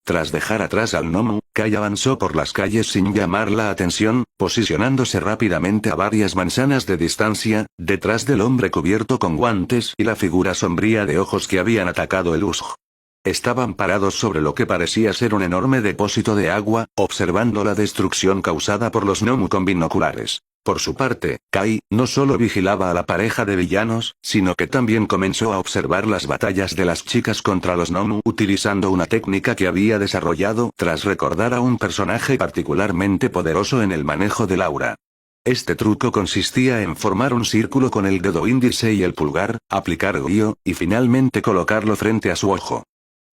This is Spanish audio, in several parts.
Tras dejar atrás al gnomo, Kai avanzó por las calles sin llamar la atención, posicionándose rápidamente a varias manzanas de distancia, detrás del hombre cubierto con guantes y la figura sombría de ojos que habían atacado el Usg. Estaban parados sobre lo que parecía ser un enorme depósito de agua, observando la destrucción causada por los gnomu con binoculares. Por su parte, Kai no solo vigilaba a la pareja de villanos, sino que también comenzó a observar las batallas de las chicas contra los gnomu utilizando una técnica que había desarrollado tras recordar a un personaje particularmente poderoso en el manejo del aura. Este truco consistía en formar un círculo con el dedo índice y el pulgar, aplicar guío, y finalmente colocarlo frente a su ojo.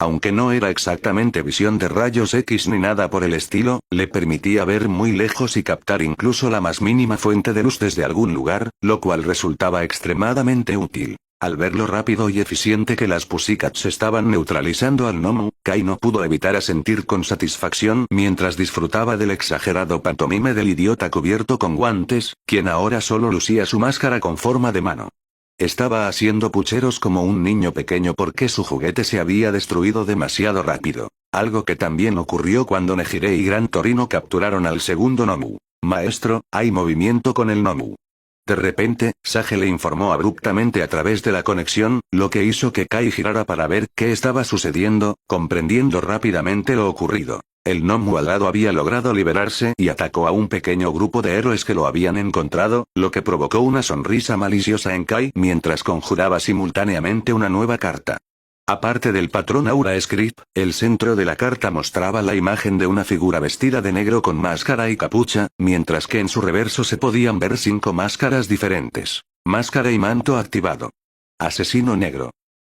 Aunque no era exactamente visión de rayos X ni nada por el estilo, le permitía ver muy lejos y captar incluso la más mínima fuente de luz desde algún lugar, lo cual resultaba extremadamente útil. Al ver lo rápido y eficiente que las Pussycats estaban neutralizando al gnomo, Kai no pudo evitar asentir con satisfacción mientras disfrutaba del exagerado pantomime del idiota cubierto con guantes, quien ahora solo lucía su máscara con forma de mano. Estaba haciendo pucheros como un niño pequeño porque su juguete se había destruido demasiado rápido. Algo que también ocurrió cuando Nejire y Gran Torino capturaron al segundo gnomu. Maestro, hay movimiento con el gnomu. De repente, Sage le informó abruptamente a través de la conexión, lo que hizo que Kai girara para ver qué estaba sucediendo, comprendiendo rápidamente lo ocurrido. El gnomu alado había logrado liberarse y atacó a un pequeño grupo de héroes que lo habían encontrado, lo que provocó una sonrisa maliciosa en Kai mientras conjuraba simultáneamente una nueva carta. Aparte del patrón Aura Script, el centro de la carta mostraba la imagen de una figura vestida de negro con máscara y capucha, mientras que en su reverso se podían ver 5 máscaras diferentes. Máscara y manto activado. Asesino negro.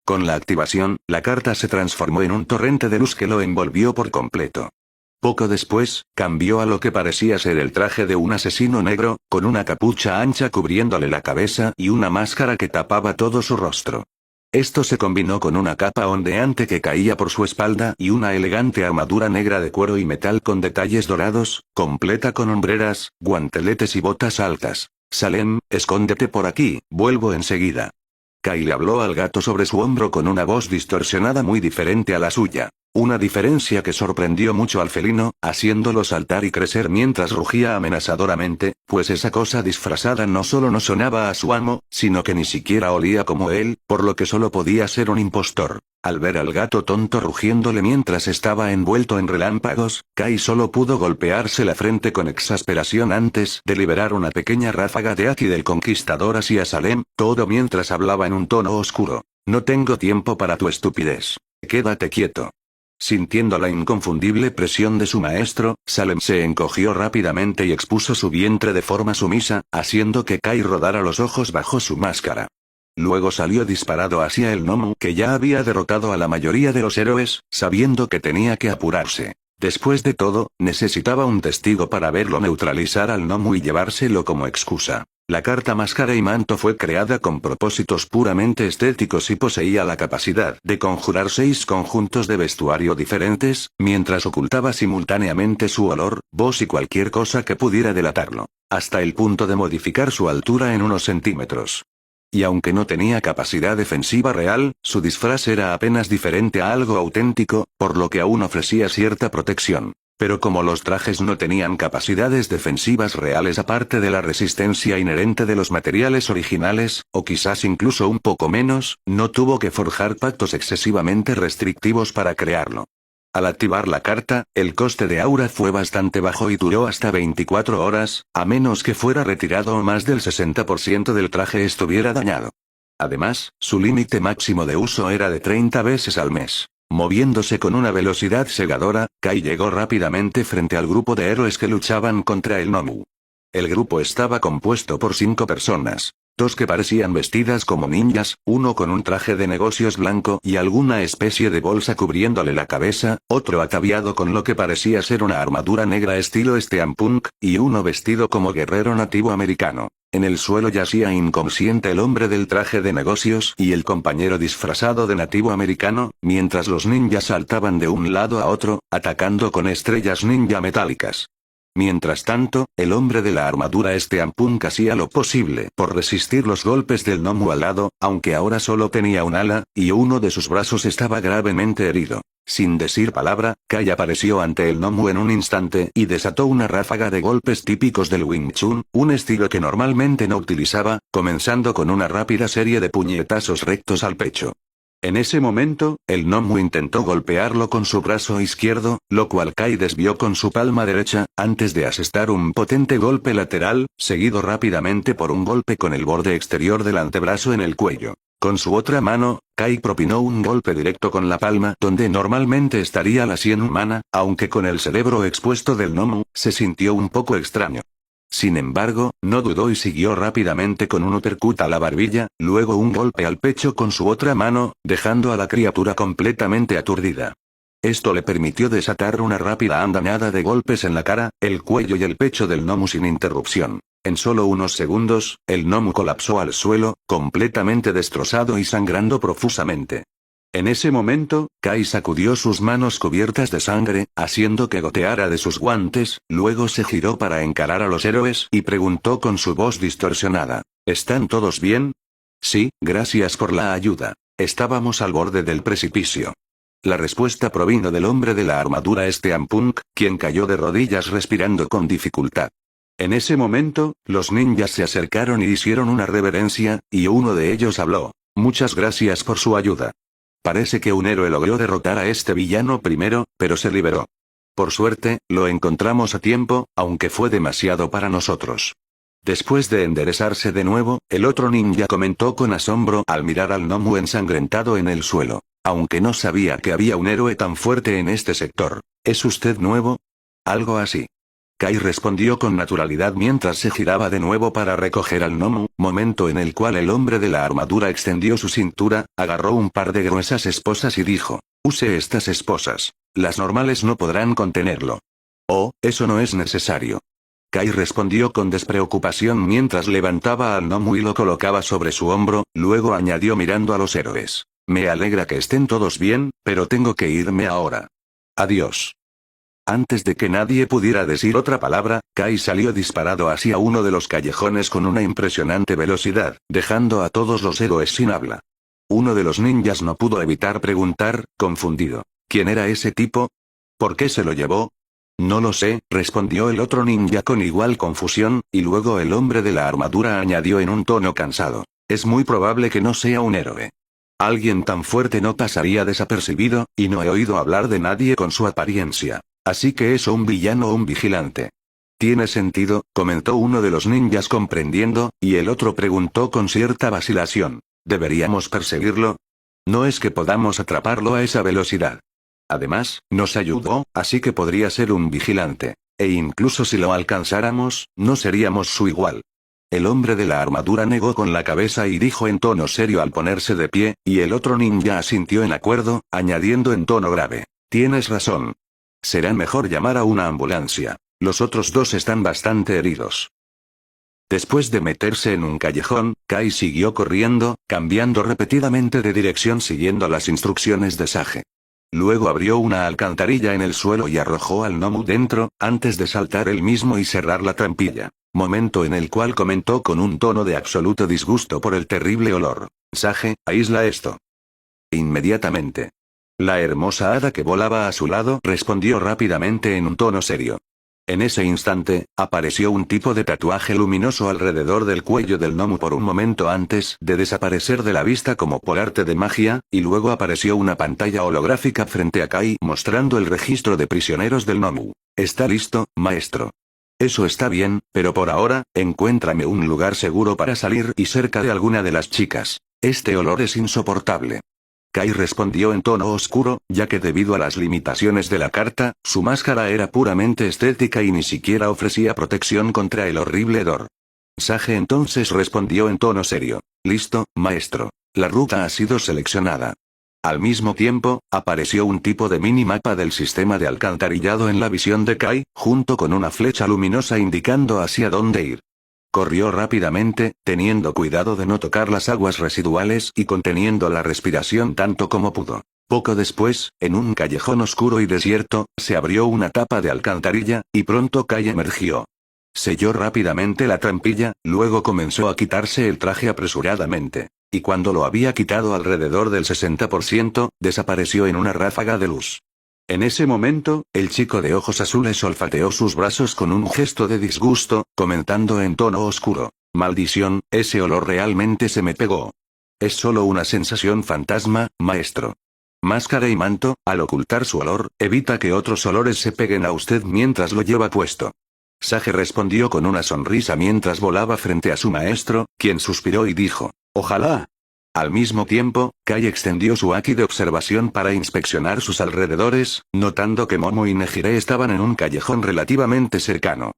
Con la activación, la carta se transformó en un torrente de luz que lo envolvió por completo. Poco después, cambió a lo que parecía ser el traje de un asesino negro, con una capucha ancha cubriéndole la cabeza y una máscara que tapaba todo su rostro. Esto se combinó con una capa ondeante que caía por su espalda y una elegante armadura negra de cuero y metal con detalles dorados, completa con hombreras, guanteletes y botas altas. Salem, escóndete por aquí, vuelvo enseguida. Kai le habló al gato sobre su hombro con una voz distorsionada muy diferente a la suya. Una diferencia que sorprendió mucho al felino, haciéndolo saltar y crecer mientras rugía amenazadoramente, pues esa cosa disfrazada no solo no sonaba a su amo, sino que ni siquiera olía como él, por lo que solo podía ser un impostor. Al ver al gato tonto rugiéndole mientras estaba envuelto en relámpagos, Kai solo pudo golpearse la frente con exasperación antes de liberar una pequeña ráfaga de Aki del Conquistador hacia Salem, todo mientras hablaba en un tono oscuro. No tengo tiempo para tu estupidez. Quédate quieto. Sintiendo la inconfundible presión de su maestro, Salem se encogió rápidamente y expuso su vientre de forma sumisa, haciendo que Kai rodara los ojos bajo su máscara. Luego salió disparado hacia el gnomo que ya había derrotado a la mayoría de los héroes, sabiendo que tenía que apurarse. Después de todo, necesitaba un testigo para verlo neutralizar al gnomo y llevárselo como excusa. La carta máscara y manto fue creada con propósitos puramente estéticos y poseía la capacidad de conjurar 6 conjuntos de vestuario diferentes, mientras ocultaba simultáneamente su olor, voz y cualquier cosa que pudiera delatarlo, hasta el punto de modificar su altura en unos centímetros. Y aunque no tenía capacidad defensiva real, su disfraz era apenas diferente a algo auténtico, por lo que aún ofrecía cierta protección. Pero como los trajes no tenían capacidades defensivas reales aparte de la resistencia inherente de los materiales originales, o quizás incluso un poco menos, no tuvo que forjar pactos excesivamente restrictivos para crearlo. Al activar la carta, el coste de aura fue bastante bajo y duró hasta 24 horas, a menos que fuera retirado o más del 60% del traje estuviera dañado. Además, su límite máximo de uso era de 30 veces al mes. Moviéndose con una velocidad cegadora, Kai llegó rápidamente frente al grupo de héroes que luchaban contra el gnomu. El grupo estaba compuesto por 5 personas. 2 que parecían vestidas como ninjas, uno con un traje de negocios blanco y alguna especie de bolsa cubriéndole la cabeza, otro ataviado con lo que parecía ser una armadura negra estilo steampunk, y uno vestido como guerrero nativo americano. En el suelo yacía inconsciente el hombre del traje de negocios y el compañero disfrazado de nativo americano, mientras los ninjas saltaban de un lado a otro, atacando con estrellas ninja metálicas. Mientras tanto, el hombre de la armadura steampunk hacía lo posible por resistir los golpes del gnomu alado, aunque ahora solo tenía un ala, y uno de sus brazos estaba gravemente herido. Sin decir palabra, Kai apareció ante el gnomo en un instante y desató una ráfaga de golpes típicos del Wing Chun, un estilo que normalmente no utilizaba, comenzando con una rápida serie de puñetazos rectos al pecho. En ese momento, el gnomo intentó golpearlo con su brazo izquierdo, lo cual Kai desvió con su palma derecha, antes de asestar un potente golpe lateral, seguido rápidamente por un golpe con el borde exterior del antebrazo en el cuello. Con su otra mano, Kai propinó un golpe directo con la palma donde normalmente estaría la sien humana, aunque con el cerebro expuesto del gnomo, se sintió un poco extraño. Sin embargo, no dudó y siguió rápidamente con un uppercut a la barbilla, luego un golpe al pecho con su otra mano, dejando a la criatura completamente aturdida. Esto le permitió desatar una rápida andanada de golpes en la cara, el cuello y el pecho del gnomo sin interrupción. En solo unos segundos, el gnomo colapsó al suelo, completamente destrozado y sangrando profusamente. En ese momento, Kai sacudió sus manos cubiertas de sangre, haciendo que goteara de sus guantes, luego se giró para encarar a los héroes y preguntó con su voz distorsionada: ¿Están todos bien? Sí, gracias por la ayuda. Estábamos al borde del precipicio. La respuesta provino del hombre de la armadura Steampunk, quien cayó de rodillas respirando con dificultad. En ese momento, los ninjas se acercaron y hicieron una reverencia, y uno de ellos habló: Muchas gracias por su ayuda. Parece que un héroe logró derrotar a este villano primero, pero se liberó. Por suerte, lo encontramos a tiempo, aunque fue demasiado para nosotros. Después de enderezarse de nuevo, el otro ninja comentó con asombro al mirar al gnomo ensangrentado en el suelo. Aunque no sabía que había un héroe tan fuerte en este sector. ¿Es usted nuevo? Algo así. Kai respondió con naturalidad mientras se giraba de nuevo para recoger al gnomo, momento en el cual el hombre de la armadura extendió su cintura, agarró un par de gruesas esposas y dijo: Use estas esposas. Las normales no podrán contenerlo. Oh, eso no es necesario. Kai respondió con despreocupación mientras levantaba al gnomo y lo colocaba sobre su hombro, luego añadió mirando a los héroes: Me alegra que estén todos bien, pero tengo que irme ahora. Adiós. Antes de que nadie pudiera decir otra palabra, Kai salió disparado hacia uno de los callejones con una impresionante velocidad, dejando a todos los héroes sin habla. Uno de los ninjas no pudo evitar preguntar, confundido: ¿Quién era ese tipo? ¿Por qué se lo llevó? No lo sé, respondió el otro ninja con igual confusión, y luego el hombre de la armadura añadió en un tono cansado: Es muy probable que no sea un héroe. Alguien tan fuerte no pasaría desapercibido, y no he oído hablar de nadie con su apariencia. Así que es un villano o un vigilante. Tiene sentido, comentó uno de los ninjas comprendiendo, y el otro preguntó con cierta vacilación: ¿Deberíamos perseguirlo? No es que podamos atraparlo a esa velocidad. Además, nos ayudó, así que podría ser un vigilante. E incluso si lo alcanzáramos, no seríamos su igual. El hombre de la armadura negó con la cabeza y dijo en tono serio al ponerse de pie, y el otro ninja asintió en acuerdo, añadiendo en tono grave: Tienes razón. Será mejor llamar a una ambulancia. Los otros dos están bastante heridos. Después de meterse en un callejón, Kai siguió corriendo, cambiando repetidamente de dirección siguiendo las instrucciones de Sage. Luego abrió una alcantarilla en el suelo y arrojó al gnomo dentro, antes de saltar él mismo y cerrar la trampilla. Momento en el cual comentó con un tono de absoluto disgusto por el terrible olor: Sage, aísla esto. Inmediatamente. La hermosa hada que volaba a su lado respondió rápidamente en un tono serio. En ese instante, apareció un tipo de tatuaje luminoso alrededor del cuello del gnomo por un momento antes de desaparecer de la vista como por arte de magia, y luego apareció una pantalla holográfica frente a Kai mostrando el registro de prisioneros del gnomo. ¿Está listo, maestro? Eso está bien, pero por ahora, encuéntrame un lugar seguro para salir y cerca de alguna de las chicas. Este olor es insoportable. Kai respondió en tono oscuro, ya que debido a las limitaciones de la carta, su máscara era puramente estética y ni siquiera ofrecía protección contra el horrible hedor. Sage entonces respondió en tono serio: Listo, maestro. La ruta ha sido seleccionada. Al mismo tiempo, apareció un tipo de minimapa del sistema de alcantarillado en la visión de Kai, junto con una flecha luminosa indicando hacia dónde ir. Corrió rápidamente, teniendo cuidado de no tocar las aguas residuales y conteniendo la respiración tanto como pudo. Poco después, en un callejón oscuro y desierto, se abrió una tapa de alcantarilla, y pronto Kai emergió. Selló rápidamente la trampilla, luego comenzó a quitarse el traje apresuradamente. Y cuando lo había quitado alrededor del 60%, desapareció en una ráfaga de luz. En ese momento, el chico de ojos azules olfateó sus brazos con un gesto de disgusto, comentando en tono oscuro: «Maldición, ese olor realmente se me pegó. Es solo una sensación fantasma, maestro. Máscara y manto, al ocultar su olor, evita que otros olores se peguen a usted mientras lo lleva puesto». Sage respondió con una sonrisa mientras volaba frente a su maestro, quien suspiró y dijo: «Ojalá». Al mismo tiempo, Kai extendió su haki de observación para inspeccionar sus alrededores, notando que Momo y Nejire estaban en un callejón relativamente cercano.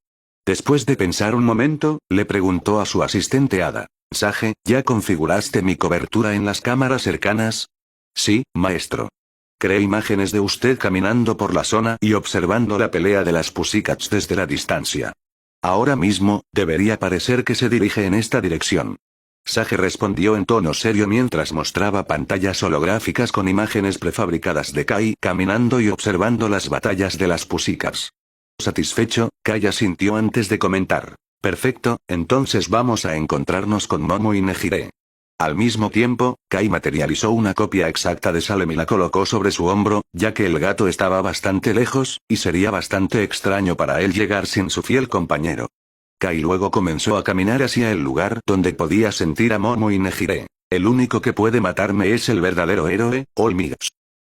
Después de pensar un momento, le preguntó a su asistente Ada: «Sage, ¿ya configuraste mi cobertura en las cámaras cercanas?» «Sí, maestro. Creé imágenes de usted caminando por la zona y observando la pelea de las Pussycats desde la distancia. Ahora mismo, debería parecer que se dirige en esta dirección». Sage respondió en tono serio mientras mostraba pantallas holográficas con imágenes prefabricadas de Kai caminando y observando las batallas de las Pussycats. Satisfecho, Kai asintió antes de comentar: «Perfecto, entonces vamos a encontrarnos con Momo y Nejire». Al mismo tiempo, Kai materializó una copia exacta de Salem y la colocó sobre su hombro, ya que el gato estaba bastante lejos, y sería bastante extraño para él llegar sin su fiel compañero. Kai luego comenzó a caminar hacia el lugar donde podía sentir a Momo y Nejire. «El único que puede matarme es el verdadero héroe, Olmigas».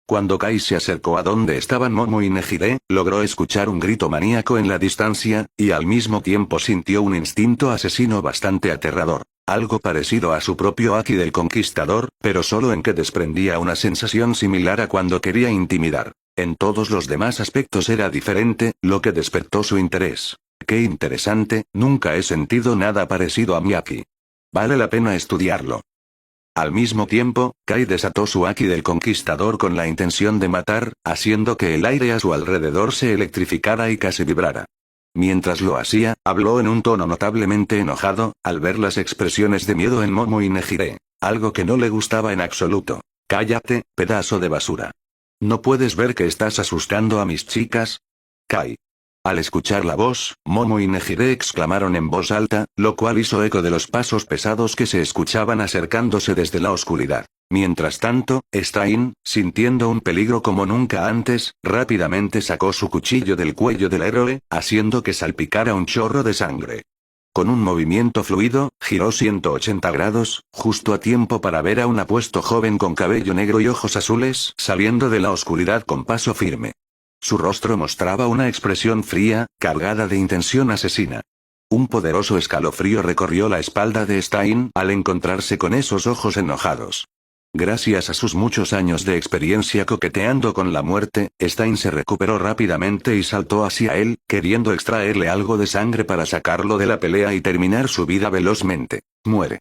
Cuando Kai se acercó a donde estaban Momo y Nejire, logró escuchar un grito maníaco en la distancia, y al mismo tiempo sintió un instinto asesino bastante aterrador. Algo parecido a su propio haki del conquistador, pero solo en que desprendía una sensación similar a cuando quería intimidar. En todos los demás aspectos era diferente, lo que despertó su interés. «Qué interesante, nunca he sentido nada parecido a mi haki. Vale la pena estudiarlo». Al mismo tiempo, Kai desató su haki del conquistador con la intención de matar, haciendo que el aire a su alrededor se electrificara y casi vibrara. Mientras lo hacía, habló en un tono notablemente enojado, al ver las expresiones de miedo en Momo y Nejire. Algo que no le gustaba en absoluto. «Cállate, pedazo de basura. ¿No puedes ver que estás asustando a mis chicas?» «Kai». Al escuchar la voz, Momo y Nejire exclamaron en voz alta, lo cual hizo eco de los pasos pesados que se escuchaban acercándose desde la oscuridad. Mientras tanto, Stein, sintiendo un peligro como nunca antes, rápidamente sacó su cuchillo del cuello del héroe, haciendo que salpicara un chorro de sangre. Con un movimiento fluido, giró 180 grados, justo a tiempo para ver a un apuesto joven con cabello negro y ojos azules saliendo de la oscuridad con paso firme. Su rostro mostraba una expresión fría, cargada de intención asesina. Un poderoso escalofrío recorrió la espalda de Stein al encontrarse con esos ojos enojados. Gracias a sus muchos años de experiencia coqueteando con la muerte, Stein se recuperó rápidamente y saltó hacia él, queriendo extraerle algo de sangre para sacarlo de la pelea y terminar su vida velozmente. «Muere».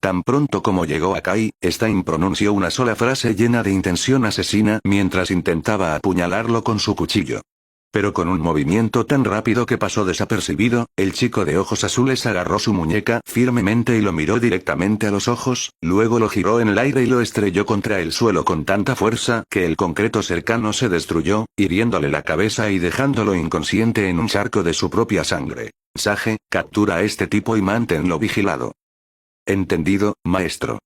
Tan pronto como llegó a Kai, Stein pronunció una sola frase llena de intención asesina mientras intentaba apuñalarlo con su cuchillo. Pero con un movimiento tan rápido que pasó desapercibido, el chico de ojos azules agarró su muñeca firmemente y lo miró directamente a los ojos, luego lo giró en el aire y lo estrelló contra el suelo con tanta fuerza que el concreto cercano se destruyó, hiriéndole la cabeza y dejándolo inconsciente en un charco de su propia sangre. «Sage, captura a este tipo y manténlo vigilado». «Entendido, maestro».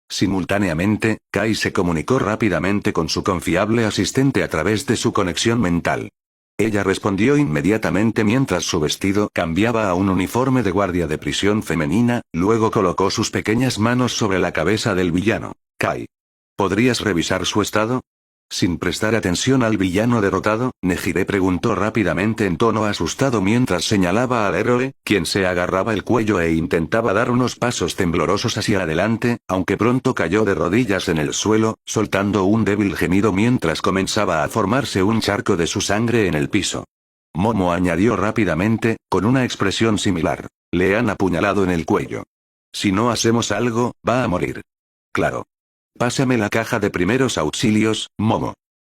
Simultáneamente, Kai se comunicó rápidamente con su confiable asistente a través de su conexión mental. Ella respondió inmediatamente mientras su vestido cambiaba a un uniforme de guardia de prisión femenina, luego colocó sus pequeñas manos sobre la cabeza del villano. «Kai. ¿Podrías revisar su estado?» Sin prestar atención al villano derrotado, Nejire preguntó rápidamente en tono asustado mientras señalaba al héroe, quien se agarraba el cuello e intentaba dar unos pasos temblorosos hacia adelante, aunque pronto cayó de rodillas en el suelo, soltando un débil gemido mientras comenzaba a formarse un charco de su sangre en el piso. Momo añadió rápidamente, con una expresión similar: «Le han apuñalado en el cuello. Si no hacemos algo, va a morir». «Claro. Pásame la caja de primeros auxilios, Momo».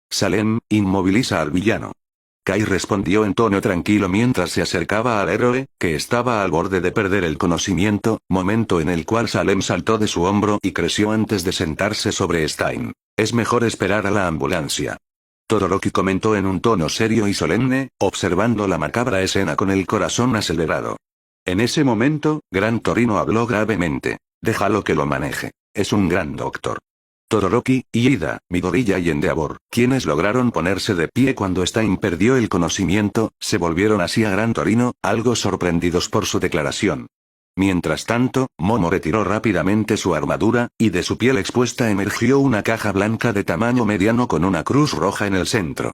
«Salem, inmoviliza al villano». Kai respondió en tono tranquilo mientras se acercaba al héroe, que estaba al borde de perder el conocimiento, momento en el cual Salem saltó de su hombro y creció antes de sentarse sobre Stein. «Es mejor esperar a la ambulancia». Todoroki comentó en un tono serio y solemne, observando la macabra escena con el corazón acelerado. En ese momento, Gran Torino habló gravemente: «Déjalo que lo maneje. Es un gran doctor». Todoroki, Iida, Midoriya y Endeavor, quienes lograron ponerse de pie cuando Stein perdió el conocimiento, se volvieron hacia Gran Torino, algo sorprendidos por su declaración. Mientras tanto, Momo retiró rápidamente su armadura, y de su piel expuesta emergió una caja blanca de tamaño mediano con una cruz roja en el centro.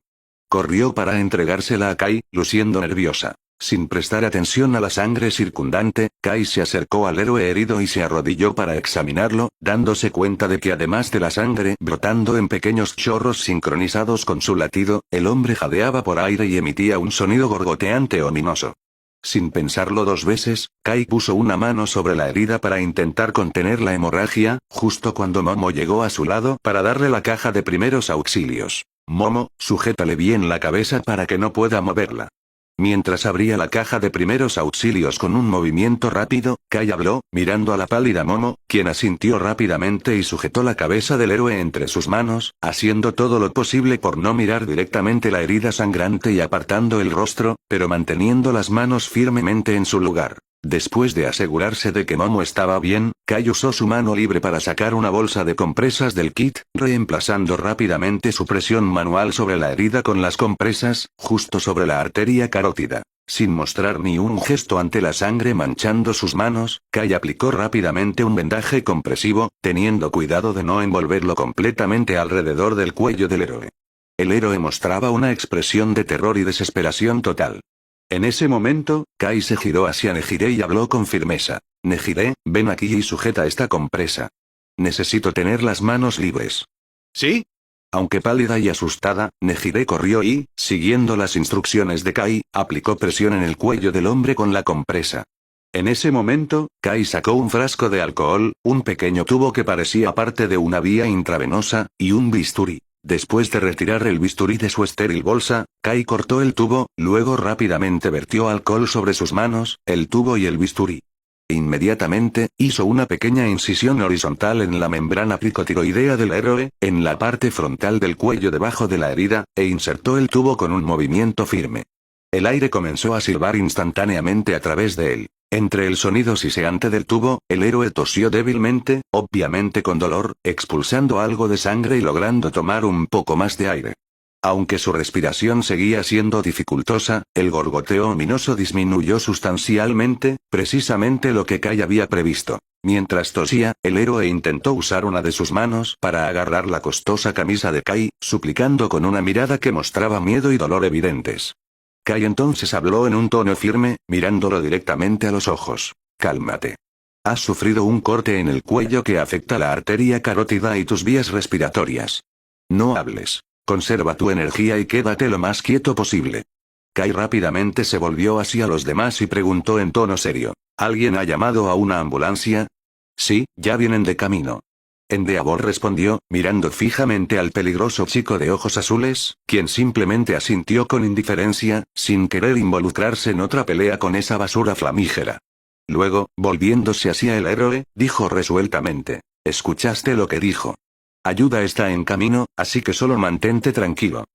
Corrió para entregársela a Kai, luciendo nerviosa. Sin prestar atención a la sangre circundante, Kai se acercó al héroe herido y se arrodilló para examinarlo, dándose cuenta de que además de la sangre brotando en pequeños chorros sincronizados con su latido, el hombre jadeaba por aire y emitía un sonido gorgoteante ominoso. Sin pensarlo dos veces, Kai puso una mano sobre la herida para intentar contener la hemorragia, justo cuando Momo llegó a su lado para darle la caja de primeros auxilios. Momo, sujétale bien la cabeza para que no pueda moverla. Mientras abría la caja de primeros auxilios con un movimiento rápido, Kai habló, mirando a la pálida Momo, quien asintió rápidamente y sujetó la cabeza del héroe entre sus manos, haciendo todo lo posible por no mirar directamente la herida sangrante y apartando el rostro, pero manteniendo las manos firmemente en su lugar. Después de asegurarse de que Momo estaba bien, Kai usó su mano libre para sacar una bolsa de compresas del kit, reemplazando rápidamente su presión manual sobre la herida con las compresas, justo sobre la arteria carótida. Sin mostrar ni un gesto ante la sangre manchando sus manos, Kai aplicó rápidamente un vendaje compresivo, teniendo cuidado de no envolverlo completamente alrededor del cuello del héroe. El héroe mostraba una expresión de terror y desesperación total. En ese momento, Kai se giró hacia Nejire y habló con firmeza. Nejire, ven aquí y sujeta esta compresa. Necesito tener las manos libres. ¿Sí? Aunque pálida y asustada, Nejire corrió y, siguiendo las instrucciones de Kai, aplicó presión en el cuello del hombre con la compresa. En ese momento, Kai sacó un frasco de alcohol, un pequeño tubo que parecía parte de una vía intravenosa, y un bisturí. Después de retirar el bisturí de su estéril bolsa, Kai cortó el tubo, luego rápidamente vertió alcohol sobre sus manos, el tubo y el bisturí. Inmediatamente, hizo una pequeña incisión horizontal en la membrana picotiroidea del héroe, en la parte frontal del cuello debajo de la herida, e insertó el tubo con un movimiento firme. El aire comenzó a silbar instantáneamente a través de él. Entre el sonido siseante del tubo, el héroe tosió débilmente, obviamente con dolor, expulsando algo de sangre y logrando tomar un poco más de aire. Aunque su respiración seguía siendo dificultosa, el gorgoteo ominoso disminuyó sustancialmente, precisamente lo que Kai había previsto. Mientras tosía, el héroe intentó usar una de sus manos para agarrar la costosa camisa de Kai, suplicando con una mirada que mostraba miedo y dolor evidentes. Kai entonces habló en un tono firme, mirándolo directamente a los ojos. Cálmate. Has sufrido un corte en el cuello que afecta la arteria carótida y tus vías respiratorias. No hables. Conserva tu energía y quédate lo más quieto posible. Kai rápidamente se volvió hacia los demás y preguntó en tono serio. ¿Alguien ha llamado a una ambulancia? Sí, ya vienen de camino. Endeavor respondió, mirando fijamente al peligroso chico de ojos azules, quien simplemente asintió con indiferencia, sin querer involucrarse en otra pelea con esa basura flamígera. Luego, volviéndose hacia el héroe, dijo resueltamente. ¿Escuchaste lo que dijo? Ayuda está en camino, así que solo mantente tranquilo.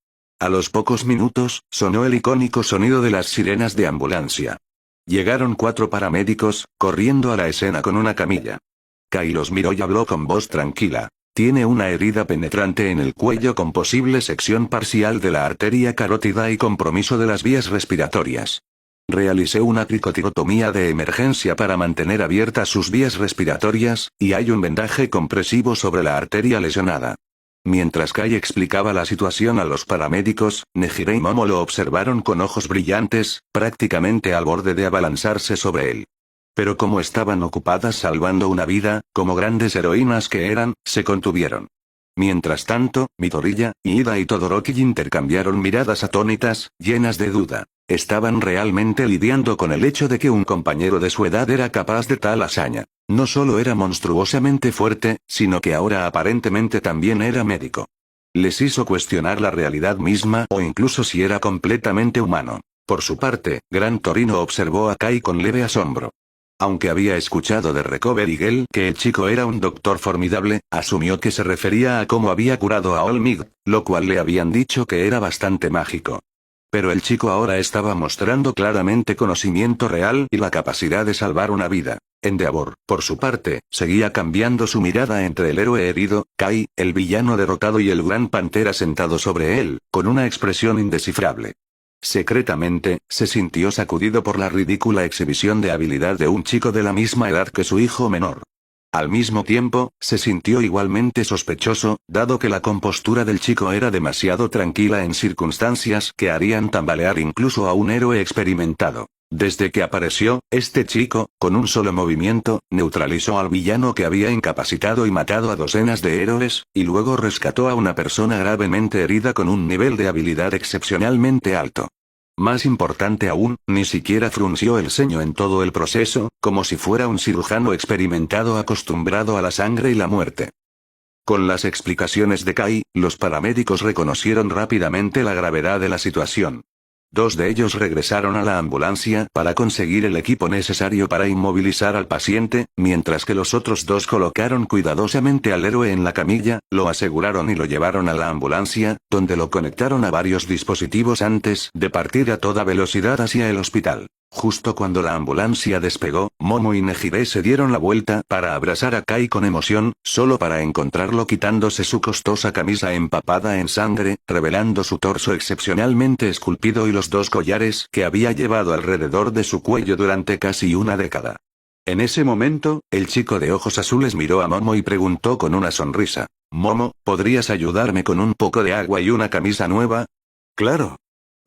A los pocos minutos, sonó el icónico sonido de las sirenas de ambulancia. Llegaron 4 paramédicos, corriendo a la escena con una camilla. Kai los miró y habló con voz tranquila. Tiene una herida penetrante en el cuello con posible sección parcial de la arteria carótida y compromiso de las vías respiratorias. Realicé una cricotirotomía de emergencia para mantener abiertas sus vías respiratorias, y hay un vendaje compresivo sobre la arteria lesionada. Mientras Kai explicaba la situación a los paramédicos, Nejire y Momo lo observaron con ojos brillantes, prácticamente al borde de abalanzarse sobre él. Pero como estaban ocupadas salvando una vida, como grandes heroínas que eran, se contuvieron. Mientras tanto, Midoriya, Iida y Todoroki intercambiaron miradas atónitas, llenas de duda. Estaban realmente lidiando con el hecho de que un compañero de su edad era capaz de tal hazaña. No solo era monstruosamente fuerte, sino que ahora aparentemente también era médico. Les hizo cuestionar la realidad misma o incluso si era completamente humano. Por su parte, Gran Torino observó a Kai con leve asombro. Aunque había escuchado de Recovery Girl que el chico era un doctor formidable, asumió que se refería a cómo había curado a Olmig, lo cual le habían dicho que era bastante mágico. Pero el chico ahora estaba mostrando claramente conocimiento real y la capacidad de salvar una vida. Endeavor, por su parte, seguía cambiando su mirada entre el héroe herido, Kai, el villano derrotado y el gran pantera sentado sobre él, con una expresión indescifrable. Secretamente, se sintió sacudido por la ridícula exhibición de habilidad de un chico de la misma edad que su hijo menor. Al mismo tiempo, se sintió igualmente sospechoso, dado que la compostura del chico era demasiado tranquila en circunstancias que harían tambalear incluso a un héroe experimentado. Desde que apareció, este chico, con un solo movimiento, neutralizó al villano que había incapacitado y matado a docenas de héroes, y luego rescató a una persona gravemente herida con un nivel de habilidad excepcionalmente alto. Más importante aún, ni siquiera frunció el ceño en todo el proceso, como si fuera un cirujano experimentado acostumbrado a la sangre y la muerte. Con las explicaciones de Kai, los paramédicos reconocieron rápidamente la gravedad de la situación. Dos de ellos regresaron a la ambulancia para conseguir el equipo necesario para inmovilizar al paciente, mientras que los otros dos colocaron cuidadosamente al héroe en la camilla, lo aseguraron y lo llevaron a la ambulancia, donde lo conectaron a varios dispositivos antes de partir a toda velocidad hacia el hospital. Justo cuando la ambulancia despegó, Momo y Nejire se dieron la vuelta para abrazar a Kai con emoción, solo para encontrarlo quitándose su costosa camisa empapada en sangre, revelando su torso excepcionalmente esculpido y los dos collares que había llevado alrededor de su cuello durante casi una década. En ese momento, el chico de ojos azules miró a Momo y preguntó con una sonrisa: «Momo, ¿podrías ayudarme con un poco de agua y una camisa nueva?» «Claro».